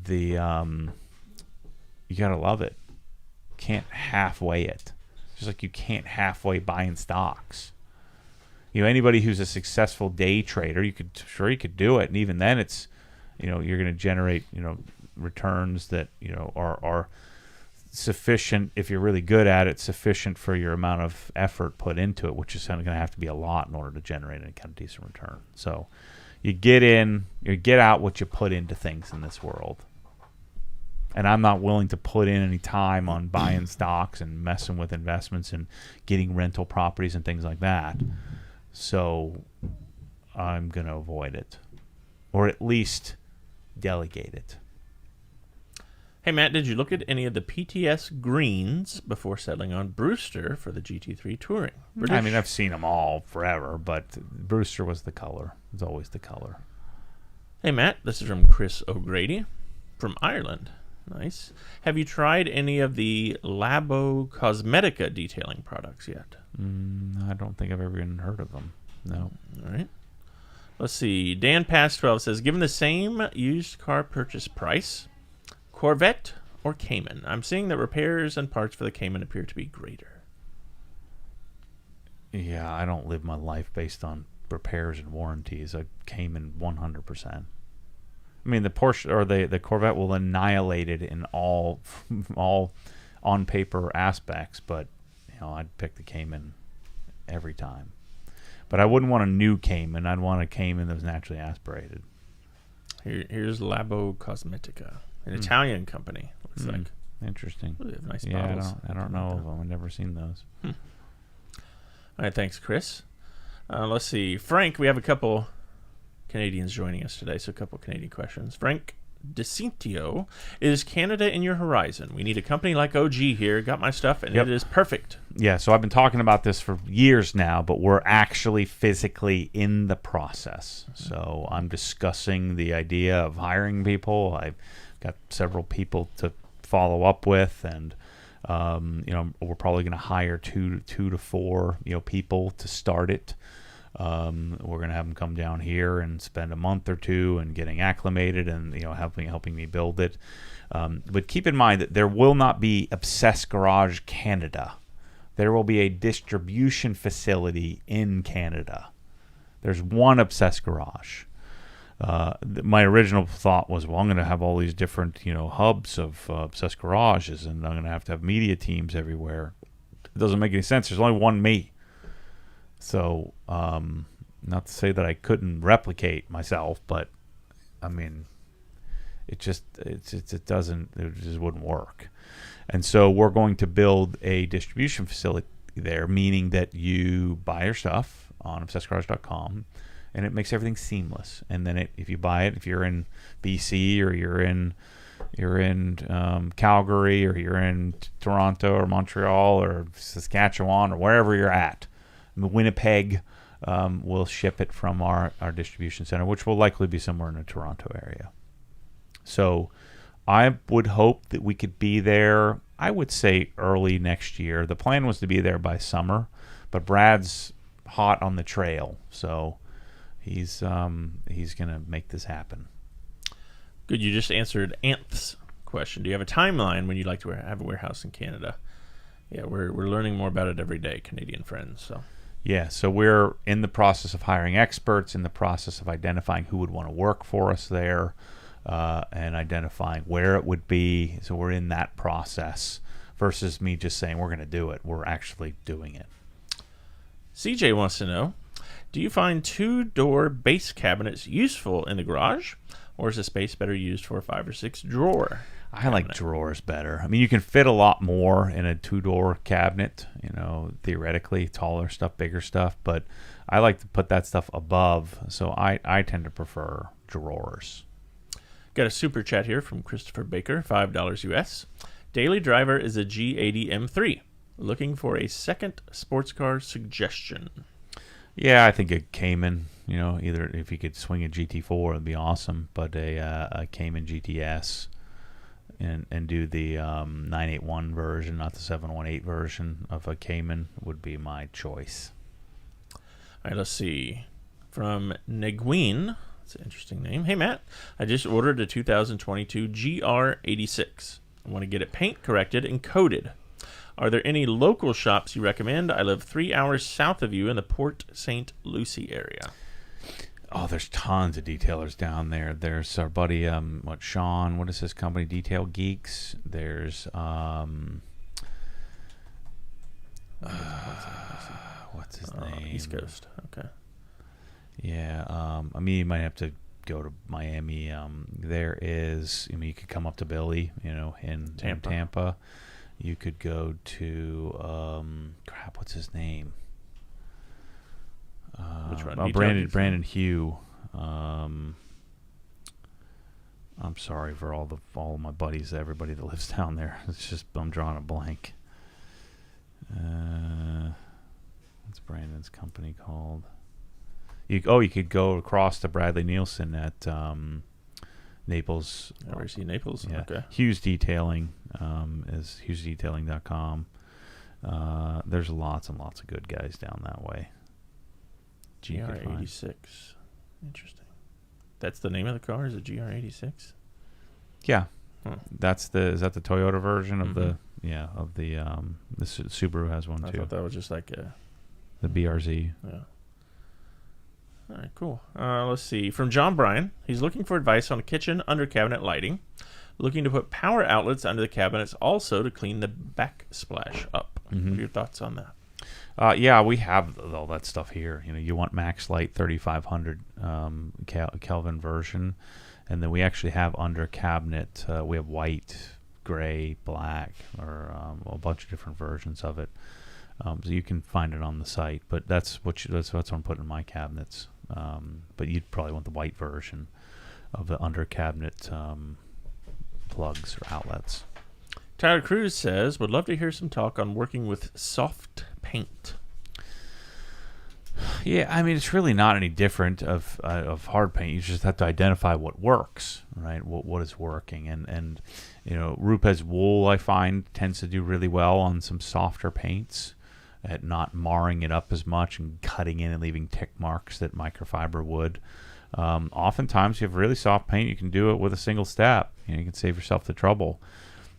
you gotta love it. Can't halfway it. Just like you can't halfway buying stocks. Anybody who's a successful day trader, you could do it, and even then, it's, you're going to generate, returns that are sufficient, if you're really good at it, sufficient for your amount of effort put into it, which is going to have to be a lot in order to generate any kind of decent return. So, you get out what you put into things in this world. And I'm not willing to put in any time on buying stocks and messing with investments and getting rental properties and things like that. So I'm going to avoid it, or at least delegate it. Hey, Matt, did you look at any of the PTS greens before settling on Brewster for the GT3 Touring? British? I mean, I've seen them all forever, but Brewster was the color. It's always the color. Hey, Matt, this is from Chris O'Grady from Ireland. Nice. Have you tried any of the Labo Cosmetica detailing products yet? I don't think I've ever even heard of them. No. All right. Let's see. Dan Pass 12 says, given the same used car purchase price, Corvette or Cayman? I'm seeing that repairs and parts for the Cayman appear to be greater. Yeah, I don't live my life based on repairs and warranties. I Cayman 100%. I mean, the Porsche or the Corvette will annihilate it in all on paper aspects, but I'd pick the Cayman every time. But I wouldn't want a new Cayman. I'd want a Cayman that was naturally aspirated. Here's Labo Cosmetica, an Italian company. Looks like interesting. Ooh, they have nice Yeah, bottles. I don't know of them. I've never seen those. All right, thanks, Chris. Let's see, Frank. We have a couple Canadians joining us today, so a couple Canadian questions. Frank DeCintio, is Canada in your horizon? We need a company like OG here. Got my stuff, and it is perfect. Yeah, so I've been talking about this for years now, but we're actually physically in the process. So I'm discussing the idea of hiring people. I've got several people to follow up with, and we're probably going to hire two to four people to start it. We're going to have them come down here and spend a month or two and getting acclimated and helping me build it. But keep in mind that there will not be Obsessed Garage Canada. There will be a distribution facility in Canada. There's one Obsessed Garage. my original thought was, well, I'm going to have all these different, hubs of obsessed garages, and I'm going to have media teams everywhere. It doesn't make any sense. There's only one me. So, not to say that I couldn't replicate myself, but I mean, it just wouldn't work. And so we're going to build a distribution facility there, meaning that you buy your stuff on obsessedgarage.com, and it makes everything seamless. And then if you buy it, if you're in BC or you're in Calgary or you're in Toronto or Montreal or Saskatchewan or wherever you're at, Winnipeg, we'll ship it from our distribution center, which will likely be somewhere in the Toronto area. So I would hope that we could be there, I would say early next year. The plan was to be there by summer, but Brad's hot on the trail, so he's going to make this happen. Good. You just answered Anth's question. Do you have a timeline when you'd like to have a warehouse in Canada? Yeah, we're learning more about it every day, Canadian friends. So. Yeah, so we're in the process of hiring experts, in the process of identifying who would want to work for us there, and identifying where it would be. So we're in that process versus me just saying we're going to do it. We're actually doing it. CJ wants to know, do you find 2-door base cabinets useful in the garage, or is the space better used for a 5 or 6 drawer? I like drawers better. I mean, you can fit a lot more in a 2-door cabinet, theoretically, taller stuff, bigger stuff, but I like to put that stuff above, so I tend to prefer drawers. Got a super chat here from Christopher Baker, $5 US. Daily driver is a G80 M3. Looking for a second sports car suggestion. Yeah, I think a Cayman, either if you could swing a GT4, it'd be awesome, but a Cayman GTS. And do the 981 version, not the 718 version of a Cayman would be my choice. All right, let's see. From Negween, that's an interesting name. Hey, Matt, I just ordered a 2022 GR86. I want to get it paint corrected and coated. Are there any local shops you recommend? I live 3 hours south of you in the Port St. Lucie area. Oh, there's tons of detailers down there. There's our buddy, Sean, what is his company? Detail Geeks. There's, what's his name? East Coast. Okay. Yeah. You might have to go to Miami. There is, you could come up to Billy, in Tampa. You could go to, what's his name? Which one? Brandon Hugh. I'm sorry for all of my buddies, everybody that lives down there. It's just I'm drawing a blank. What's Brandon's company called? You could go across to Bradley Nielsen at Naples. RC Naples. Yeah. Okay. Hughes Detailing is HughesDetailing.com. There's lots and lots of good guys down that way. GR86. Interesting. That's the name of the car? Is it GR86? Yeah. Huh. Is that the Toyota version of Mhm. the Subaru has one I too. thought that was just like a... The BRZ. Yeah. All right, cool. Let's see. From John Bryan, he's looking for advice on kitchen under cabinet lighting. Looking to put power outlets under the cabinets also to clean the backsplash up. Mm-hmm. What are your thoughts on that? Yeah, we have all that stuff here. You want Max Light 3500 Kelvin version, and then we actually have under cabinet. We have white, gray, black, or a bunch of different versions of it. So you can find it on the site. But that's what I'm putting in my cabinets. But you'd probably want the white version of the under cabinet plugs or outlets. Tyler Cruz says, would love to hear some talk on working with soft paint. Yeah, it's really not any different of hard paint. You just have to identify what works, right? What is working, and Rupes wool I find tends to do really well on some softer paints, at not marring it up as much and cutting in and leaving tick marks that microfiber would. Oftentimes, you have really soft paint. You can do it with a single step. You can save yourself the trouble.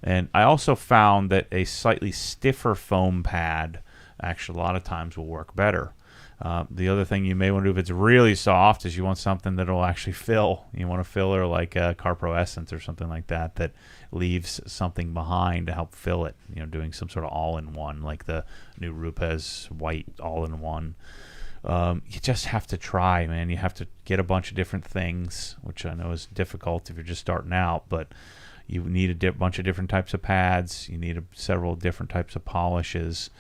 And I also found that a slightly stiffer foam pad actually a lot of times will work better. The other thing you may want to do if it's really soft is you want something that will actually fill. You want a filler like Carpro Essence or something like that that leaves something behind to help fill it. Doing some sort of all-in-one like the new Rupes white all-in-one. You just have to try, man. You have to get a bunch of different things, which I know is difficult if you're just starting out, but you need a bunch of different types of pads. You need several different types of polishes.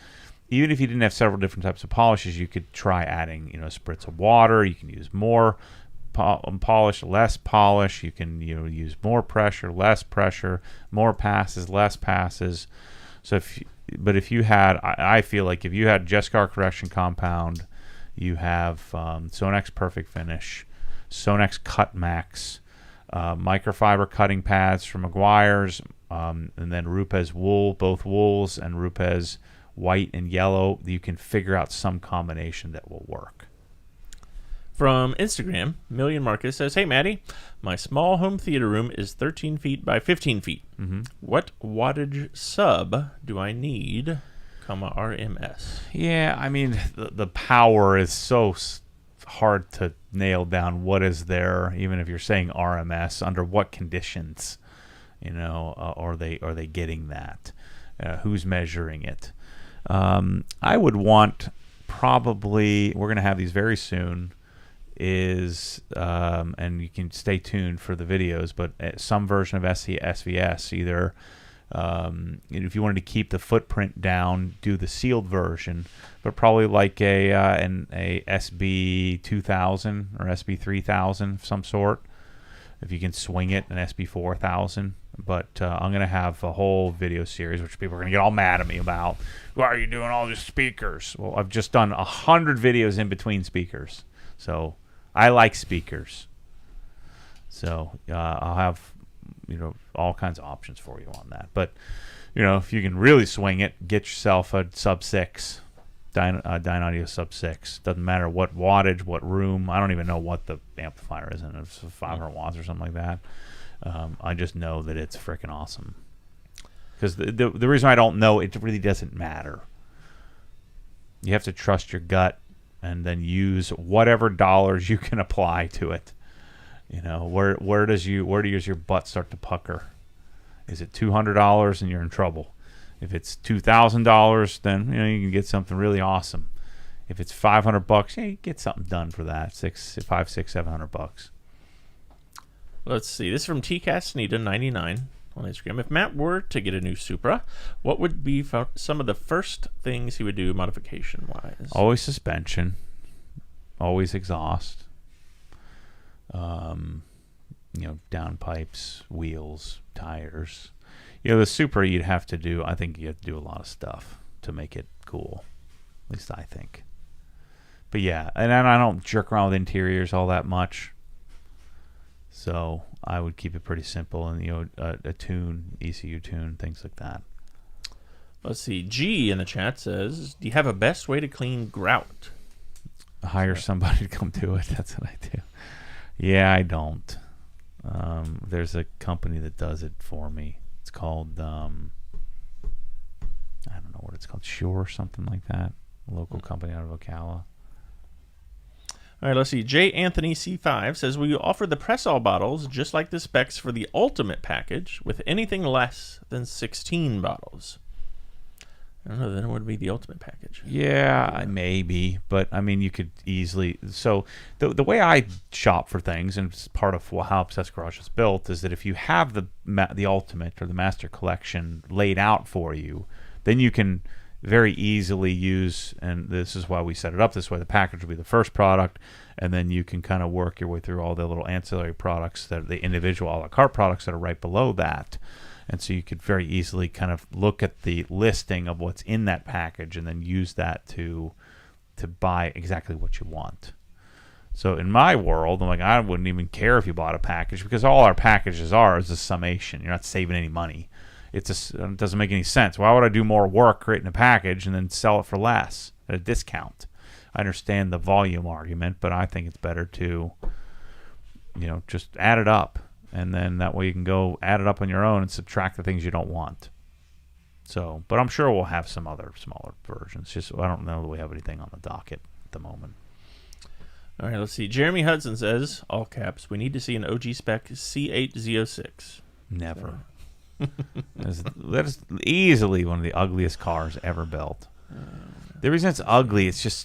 Even if you didn't have several different types of polishes, you could try adding, a spritz of water. You can use more polish, less polish. You can, use more pressure, less pressure, more passes, less passes. So if you had, I feel like if you had Jescar Correction Compound, you have Sonex Perfect Finish, Sonex Cut Max, microfiber cutting pads from Meguiar's, and then Rupes wool, both wools, and Rupes white and yellow. You can figure out some combination that will work. From Instagram, Million Marcus says, "Hey Maddie, my small home theater room is 13 feet by 15 feet. What wattage sub do I need, RMS?" Yeah, I mean, the power is so hard to nail down. What is there, even if you're saying RMS, under what conditions, are they getting that? Who's measuring it? I would want, probably, we're going to have these very soon, and you can stay tuned for the videos, but some version of SVS, either if you wanted to keep the footprint down, do the sealed version, but probably like an SB 2000 or SB 3000 of some sort, if you can swing it, an SB 4000. But I'm going to have a whole video series, which people are going to get all mad at me about. Why are you doing all these speakers? Well, I've just done 100 videos in between speakers. So I like speakers. So I'll have, all kinds of options for you on that. But, if you can really swing it, get yourself a sub 6, Dyne Audio sub 6. Doesn't matter what wattage, what room. I don't even know what the amplifier is in it. It's 500 watts or something like that. I just know that it's freaking awesome. Because the reason I don't know, it really doesn't matter. You have to trust your gut and then use whatever dollars you can apply to it. Where does your butt start to pucker? Is it $200 and you're in trouble? If it's $2,000, then you can get something really awesome. If it's $500, you get something done for that. $700. Let's see. This is from TCastNita99 on Instagram. If Matt were to get a new Supra, what would be some of the first things he would do modification-wise? Always suspension. Always exhaust. Downpipes, wheels, tires. The Supra you'd have to do, I think you have to do a lot of stuff to make it cool. At least I think. But yeah, and I don't jerk around with interiors all that much. So I would keep it pretty simple, and a tune, ECU tune, things like that. Let's see. G in the chat says, "Do you have a best way to clean grout?" Hire somebody to come do it. That's what I do. Yeah, I don't. There's a company that does it for me. It's called I don't know what it's called, Sure or something like that. A local company out of Ocala. All right, let's see. J. Anthony C5 says, "Will you offer the press-all bottles just like the specs for the Ultimate package with anything less than 16 bottles?" I don't know. Then it would be the Ultimate package. Yeah, maybe. But, I mean, you could easily... So, the way I shop for things, and it's part of how Obsessed Garage is built, is that if you have the Ultimate or the Master Collection laid out for you, then you can very easily use, and this is why we set it up this way, the package will be the first product, and then you can kind of work your way through all the little ancillary products, that are the individual a la carte products that are right below that. And so you could very easily kind of look at the listing of what's in that package and then use that to buy exactly what you want. So in my world, I'm like, I wouldn't even care if you bought a package, because all our packages are is a summation. You're not saving any money. It doesn't make any sense. Why would I do more work creating a package and then sell it for less at a discount? I understand the volume argument, but I think it's better to, just add it up. And then that way you can go add it up on your own and subtract the things you don't want. So, but I'm sure we'll have some other smaller versions. Just I don't know that we have anything on the docket at the moment. All right, let's see. Jeremy Hudson says, all caps, we need to see an OG spec C08Z06. Never. That is easily one of the ugliest cars ever built. The reason it's ugly, it's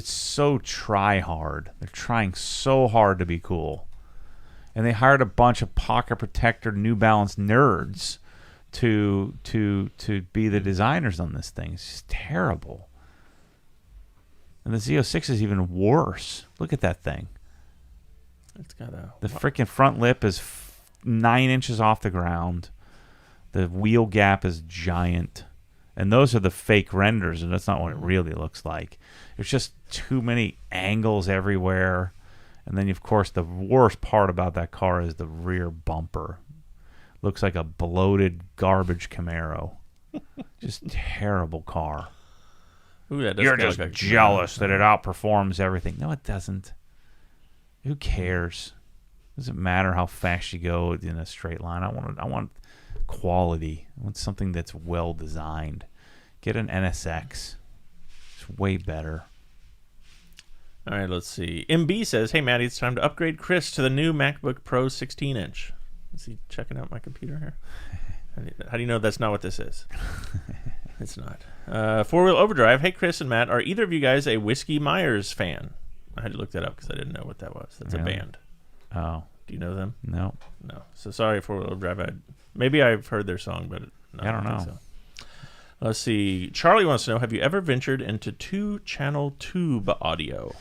so try hard. They're trying so hard to be cool. And they hired a bunch of pocket protector New Balance nerds to be the designers on this thing. It's just terrible. And the Z06 is even worse. Look at that thing. It's got the freaking front lip is 9 inches off the ground. The wheel gap is giant. And those are the fake renders, and that's not what it really looks like. There's just too many angles everywhere. And then, of course, the worst part about that car is the rear bumper. Looks like a bloated garbage Camaro. Just terrible car. Ooh, that does You're kinda just look like jealous that it outperforms everything. No, it doesn't. Who cares? Doesn't matter how fast you go in a straight line. I want quality. I want something that's well designed. Get an NSX. It's way better. All right, let's see. MB says, hey, Maddie, it's time to upgrade Chris to the new MacBook Pro 16-inch. Is he checking out my computer here? How do you know that's not what this is? It's not. Four-wheel overdrive. Hey, Chris and Matt, are either of you guys a Whiskey Myers fan? I had to look that up because I didn't know what that was. That's Really? a band. Oh. Do you know them? No. No. So sorry, four-wheel overdrive. Maybe I've heard their song, but no, I don't know. think so. Let's see. Charlie wants to know, have you ever ventured into 2-channel tube audio?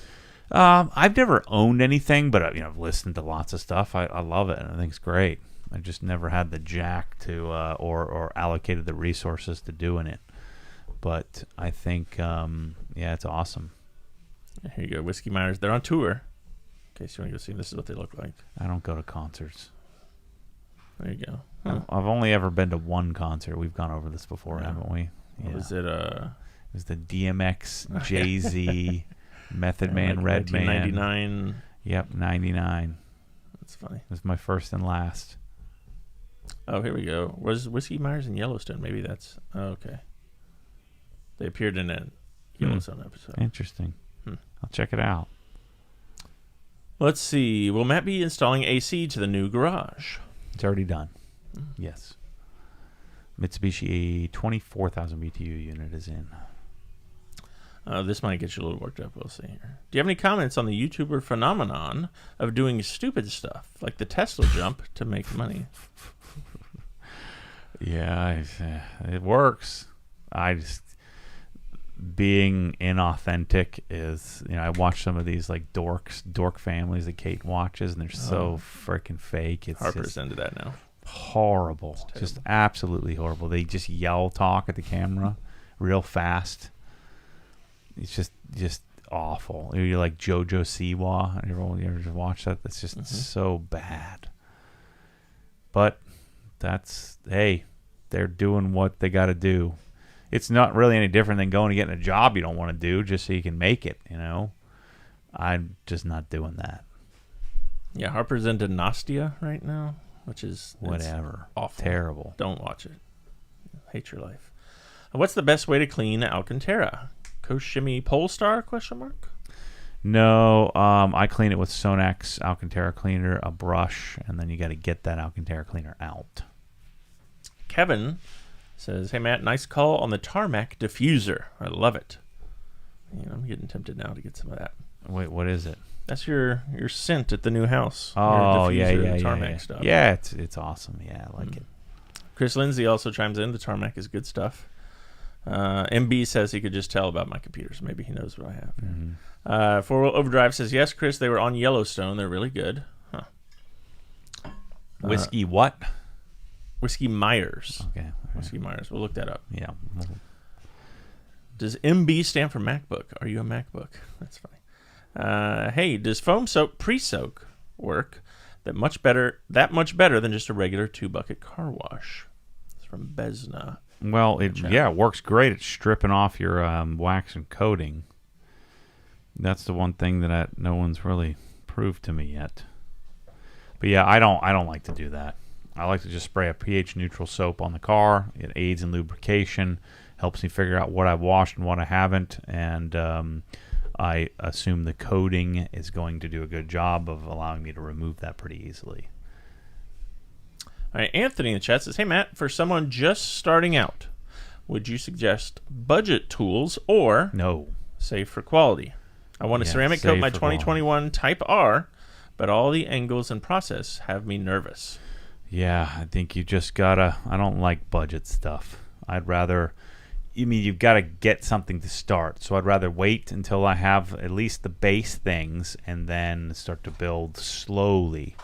I've never owned anything, but I've listened to lots of stuff. I love it, and I think it's great. I just never had the jack to or allocated the resources to doing it. But I think, it's awesome. Here you go, Whiskey Myers. They're on tour. In case you want to go see them, this is what they look like. I don't go to concerts. There you go. I've only ever been to one concert. We've gone over this before, haven't we? What was it? It was the DMX, Jay-Z, Method Man, like Redman. 1999. Yep, 99. That's funny. It was my first and last. Oh, here we go. Was Whiskey Myers in Yellowstone? Maybe that's... Oh, okay. They appeared in a Yellowstone episode. Interesting. I'll check it out. Let's see. Will Matt be installing AC to the new garage? It's already done. Yes. Mitsubishi 24,000 BTU unit is in. This might get you a little worked up. We'll see here. Do you have any comments on the YouTuber phenomenon of doing stupid stuff, like the Tesla jump, to make money? Yeah, it works. Being inauthentic is, I watch some of these like dork families that Kate watches, and they're so freaking fake. It's Harper's just into that now. horrible, just absolutely horrible. They just yell talk at the camera real fast. It's just awful. You're like JoJo Siwa. You ever just watch that? That's just so bad. But they're doing what they got to do. It's not really any different than going and getting a job you don't want to do just so you can make it, I'm just not doing that. Yeah, Harper's into Nastia right now, which is whatever. Awful. Terrible. Don't watch it. Hate your life. What's the best way to clean Alcantara? Koshimi Polestar? ? No, I clean it with Sonax Alcantara cleaner, a brush, and then you got to get that Alcantara cleaner out. Kevin says, hey, Matt, nice call on the tarmac diffuser. I love it. I'm getting tempted now to get some of that. Wait, what is it? That's your scent at the new house. Oh, yeah. Tarmac stuff. Yeah, it's awesome. Yeah, I like it. Chris Lindsay also chimes in. The tarmac is good stuff. MB says he could just tell about my computers. Maybe he knows what I have. Four-wheel overdrive says, yes, Chris, they were on Yellowstone. They're really good. Whiskey what? Whiskey Myers. Okay. Whiskey Myers. We'll look that up. Yeah. Does MB stand for MacBook? Are you a MacBook? That's funny. Hey, does foam soak pre-soak work that much better than just a regular 2-bucket car wash? It's from Besna. Well, it works great at stripping off your wax and coating. That's the one thing that no one's really proved to me yet. But yeah, I don't like to do that. I like to just spray a pH neutral soap on the car. It aids in lubrication, helps me figure out what I've washed and what I haven't, and I assume the coating is going to do a good job of allowing me to remove that pretty easily. All right, Anthony in the chat says, "Hey Matt, for someone just starting out, would you suggest budget tools or No. save for quality? I want to ceramic coat save my for 2021 Type R, but all the angles and process have me nervous." Yeah, I think you just gotta. I don't like budget stuff. I'd rather. You've got to get something to start. So I'd rather wait until I have at least the base things and then start to build slowly.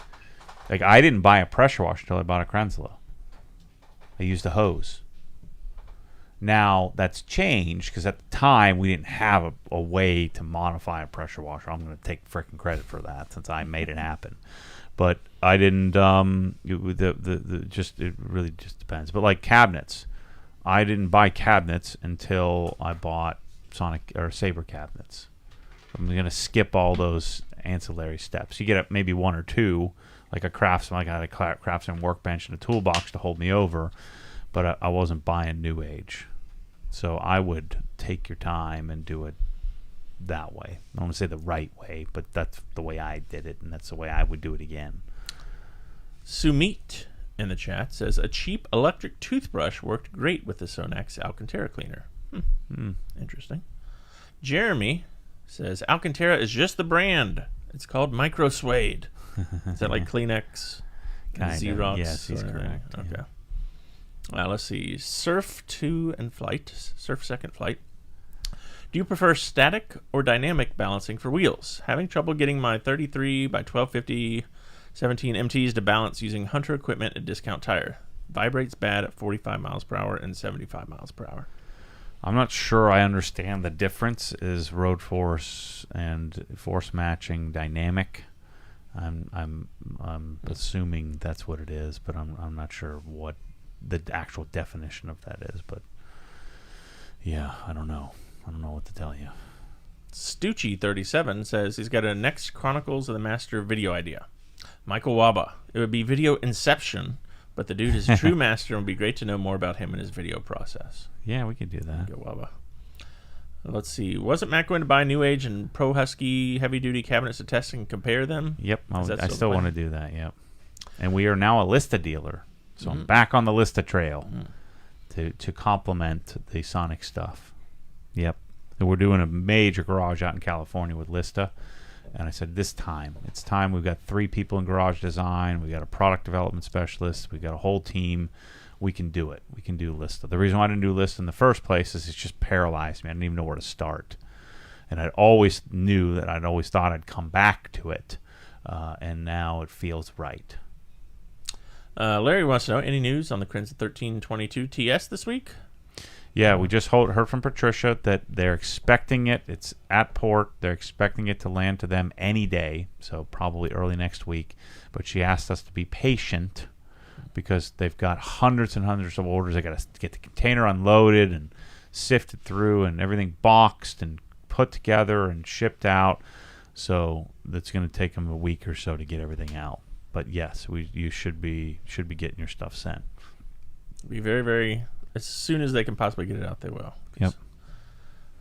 Like, I didn't buy a pressure washer until I bought a Krenzlo. I used a hose. Now, that's changed because at the time we didn't have a way to modify a pressure washer. I'm going to take freaking credit for that since I made it happen. But I didn't. It really just depends. But like cabinets, I didn't buy cabinets until I bought Sonic or Sabre cabinets. I'm going to skip all those ancillary steps. You get maybe one or two, like a craftsman. Like I had a craftsman workbench and a toolbox to hold me over, but I wasn't buying new age. So I would take your time and do it that way. I don't want to say the right way, but that's the way I did it, and that's the way I would do it again. Sumit in the chat says, "A cheap electric toothbrush worked great with the Sonax Alcantara cleaner." Interesting. Jeremy says, "Alcantara is just the brand. It's called Micro Suede." Is that like Kleenex? Kind of. Xerox? Yes, he's correct. Okay. Let's see. Surf 2 and Flight. Surf Second Flight. "Do you prefer static or dynamic balancing for wheels? Having trouble getting my 33 by 1250 17 MTs to balance using Hunter equipment at Discount Tire. Vibrates bad at 45 miles per hour and 75 miles per hour." I'm not sure I understand the difference. Is road force and force matching dynamic? I'm assuming that's what it is, but I'm not sure what the actual definition of that is. But yeah, I don't know what to tell you. Stucci37 says he's got a next Chronicles of the Master video idea. Michael Waba. "It would be video inception, but the dude is a true master, and it would be great to know more about him and his video process." Yeah, we could do that. Go Waba. Let's see. "Wasn't Matt going to buy New Age and Pro Husky heavy-duty cabinets to test and compare them?" Yep, I still want to do that, yep. And we are now a Lista dealer, so I'm back on the Lista trail to complement the Sonic stuff. Yep. And we're doing a major garage out in California with Lista. And I said, it's time. We've got 3 people in garage design. We got a product development specialist. We got a whole team. We can do it. We can do Lista. The reason why I didn't do Lista in the first place is it's just paralyzed me. I didn't even know where to start. And I always knew that I'd always thought I'd come back to it. And now it feels right. Larry wants to know, any news on the Crenza 1322 TS this week? Yeah, we just heard from Patricia that they're expecting it. It's at port. They're expecting it to land to them any day, so probably early next week. But she asked us to be patient because they've got hundreds and hundreds of orders. They got to get the container unloaded and sifted through and everything boxed and put together and shipped out. So that's going to take them a week or so to get everything out. But yes, you should be getting your stuff sent. Be very, very... As soon as they can possibly get it out, they will. Yep.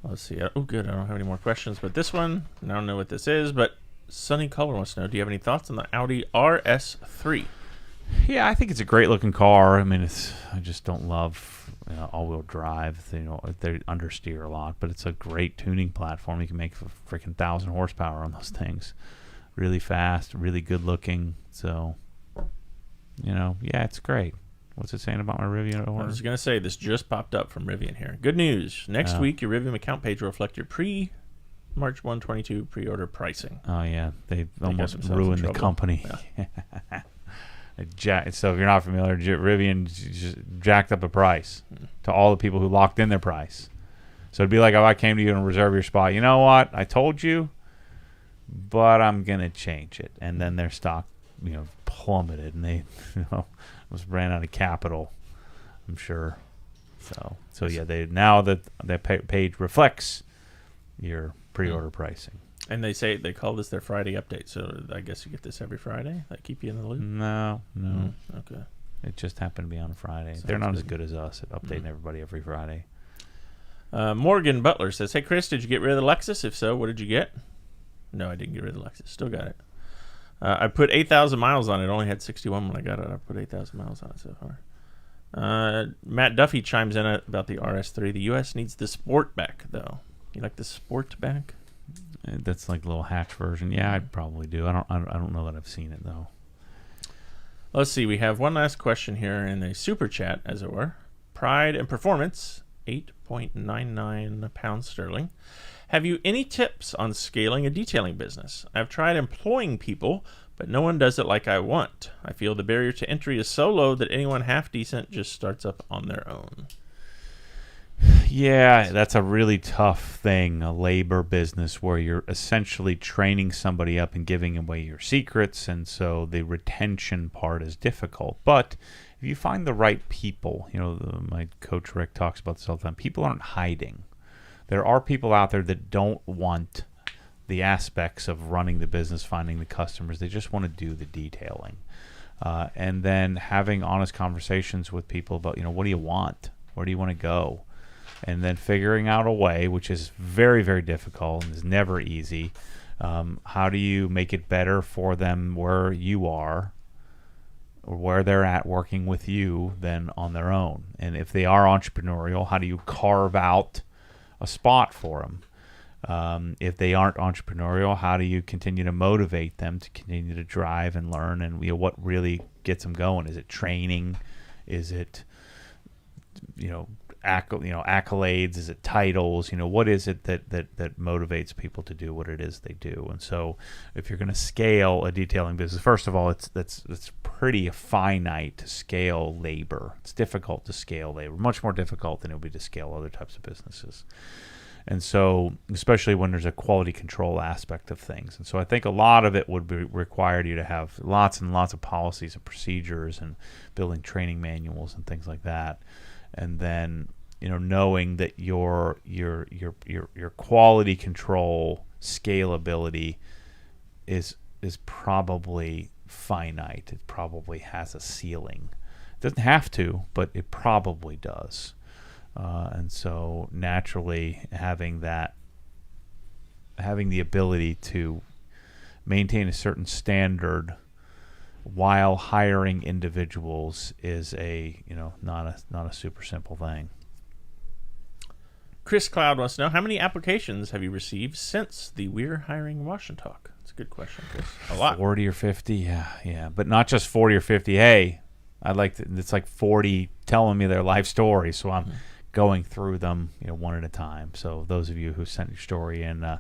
Let's see. Oh, good. I don't have any more questions. But this one, I don't know what this is, but Sunny Color wants to know, do you have any thoughts on the Audi RS3? Yeah, I think it's a great-looking car. I mean, I just don't love all-wheel drive. They understeer a lot, but it's a great tuning platform. You can make freaking 1,000 horsepower on those things. Really fast, really good-looking. So, yeah, it's great. What's it saying about my Rivian order? I was going to say, this just popped up from Rivian here. Good news. Next week, your Rivian account page will reflect your March 122 pre-order pricing. Oh, yeah. They almost ruined the company. Yeah. So if you're not familiar, Rivian just jacked up a price to all the people who locked in their price. So it'd be like if I came to you and reserve your spot. You know what? I told you, but I'm going to change it. And then their stock, plummeted, and they, ran out of capital, I'm sure. So yeah, now that page reflects your pre-order pricing. And they call this their Friday update, so I guess you get this every Friday? That keep you in the loop? No. Okay. It just happened to be on a Friday. They're not as good as us at updating everybody every Friday. Morgan Butler says, "Hey Chris, did you get rid of the Lexus? If so, what did you get?" No, I didn't get rid of the Lexus. Still got it. I put 8,000 miles on it. Only had 61 when I got it. I put 8,000 miles on it so far. Matt Duffy chimes in about the RS3. The U.S. needs the Sportback, though. You like the Sportback? That's like a little hatch version. Yeah, I probably do. I don't know that I've seen it though. Let's see. We have one last question here in a super chat, as it were. Pride and Performance, 8.99 pounds sterling. Have you any tips on scaling a detailing business? I've tried employing people, but no one does it like I want. I feel the barrier to entry is so low that anyone half decent just starts up on their own. Yeah, that's a really tough thing, a labor business where you're essentially training somebody up and giving away your secrets, and so the retention part is difficult. But if you find the right people, my coach Rick talks about this all the time, people aren't hiding. There are people out there that don't want the aspects of running the business, finding the customers. They just want to do the detailing. And then having honest conversations with people about, what do you want? Where do you want to go? And then figuring out a way, which is very, very difficult and is never easy. How do you make it better for them where you are or where they're at working with you than on their own? And if they are entrepreneurial, how do you carve out a spot for them? If they aren't entrepreneurial, how do you continue to motivate them to continue to drive and learn? And what really gets them going? Is it training? Is it accolades? Is it titles? What is it that motivates people to do what it is they do? And so if you're going to scale a detailing business, first of all, it's pretty finite to scale labor. It's difficult to scale labor, much more difficult than it would be to scale other types of businesses. And so, especially when there's a quality control aspect of things. And so I think a lot of it would be required you to have lots and lots of policies and procedures and building training manuals and things like that. And then, knowing that your quality control scalability is probably finite. It probably has a ceiling. It doesn't have to, but it probably does. And so naturally having the ability to maintain a certain standard while hiring individuals is not a super simple thing. Chris Cloud wants to know, how many applications have you received since the We're Hiring Washington talk? That's a good question, Chris. A lot. 40 or 50, yeah. But not just 40 or 50. Hey, it's like 40 telling me their life story, so I'm going through them, one at a time. So those of you who sent your story in,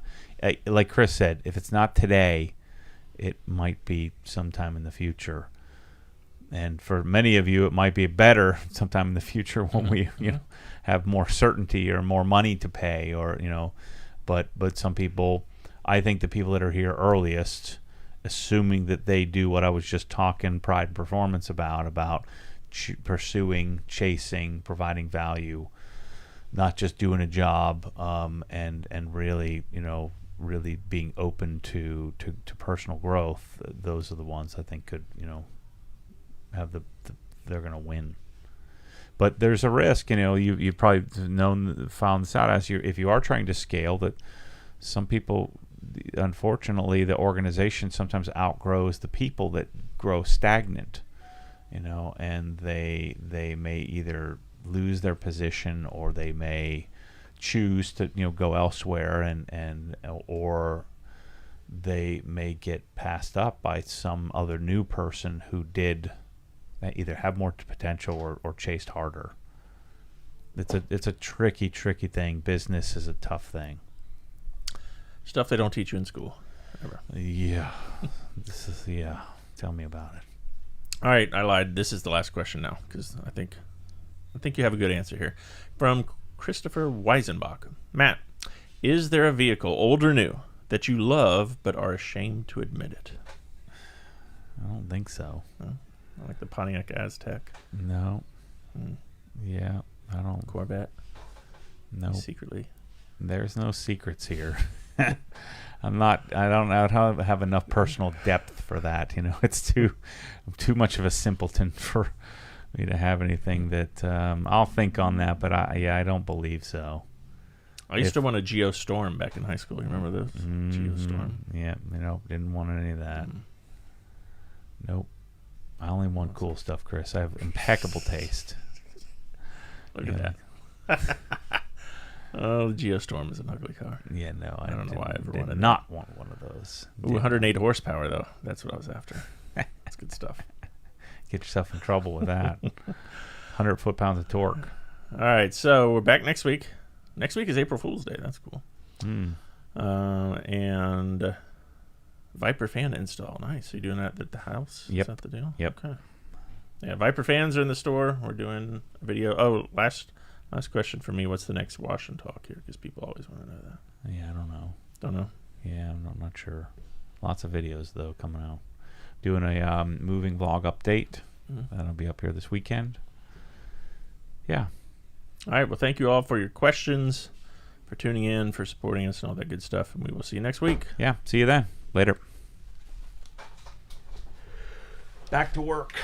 like Chris said, if it's not today, it might be sometime in the future. And for many of you, it might be better sometime in the future when we, have more certainty or more money to pay, or but some people, I think the people that are here earliest, assuming that they do what I was just talking Pride and Performance about pursuing, chasing, providing value, not just doing a job, and really really being open to personal growth. Those are the ones I think could have they're going to win. But there's a risk, you've probably found this out if you are trying to scale, that some people, unfortunately, the organization sometimes outgrows the people that grow stagnant, and they may either lose their position or they may choose to go elsewhere, and or they may get passed up by some other new person who did either have more potential or chased harder. It's a tricky thing. Business is a tough thing. Stuff they don't teach you in school. Ever. Yeah. Tell me about it. All right, I lied. This is the last question now, because I think you have a good answer here. From Christopher Weisenbach. Matt, is there a vehicle, old or new, that you love but are ashamed to admit it? I don't think so. No? I like the Pontiac Aztec. No. Yeah, I don't. Corvette. No. Secretly. There's no secrets here. I don't have enough personal depth for that. It's I'm too much of a simpleton for me to have anything that I'll think on that, but I don't believe so. I used to want a Geostorm back in high school. You remember those? Geostorm. Yeah, didn't want any of that. Nope. I only want cool stuff, Chris. I have impeccable taste. Look at that. Oh, the Geostorm is an ugly car. Yeah, no, I don't know why I ever did wanted not want one of those. Ooh, 108 horsepower, though. That's what I was after. That's good stuff. Get yourself in trouble with that. 100 foot-pounds of torque. All right, so we're back next week. Next week is April Fool's Day. That's cool. And Viper fan install. Nice. So you're doing that at the house? Yep. Is that the deal? Yep. Okay. Yeah, Viper fans are in the store. We're doing a video. Oh, last question for me. What's the next wash and talk here? Because people always want to know that. Yeah, I don't know. Don't know? Yeah, I'm not sure. Lots of videos, though, coming out. Doing a moving vlog update. That'll be up here this weekend. Yeah. All right. Well, thank you all for your questions, for tuning in, for supporting us, and all that good stuff. And we will see you next week. Yeah. See you then. Later. Back to work.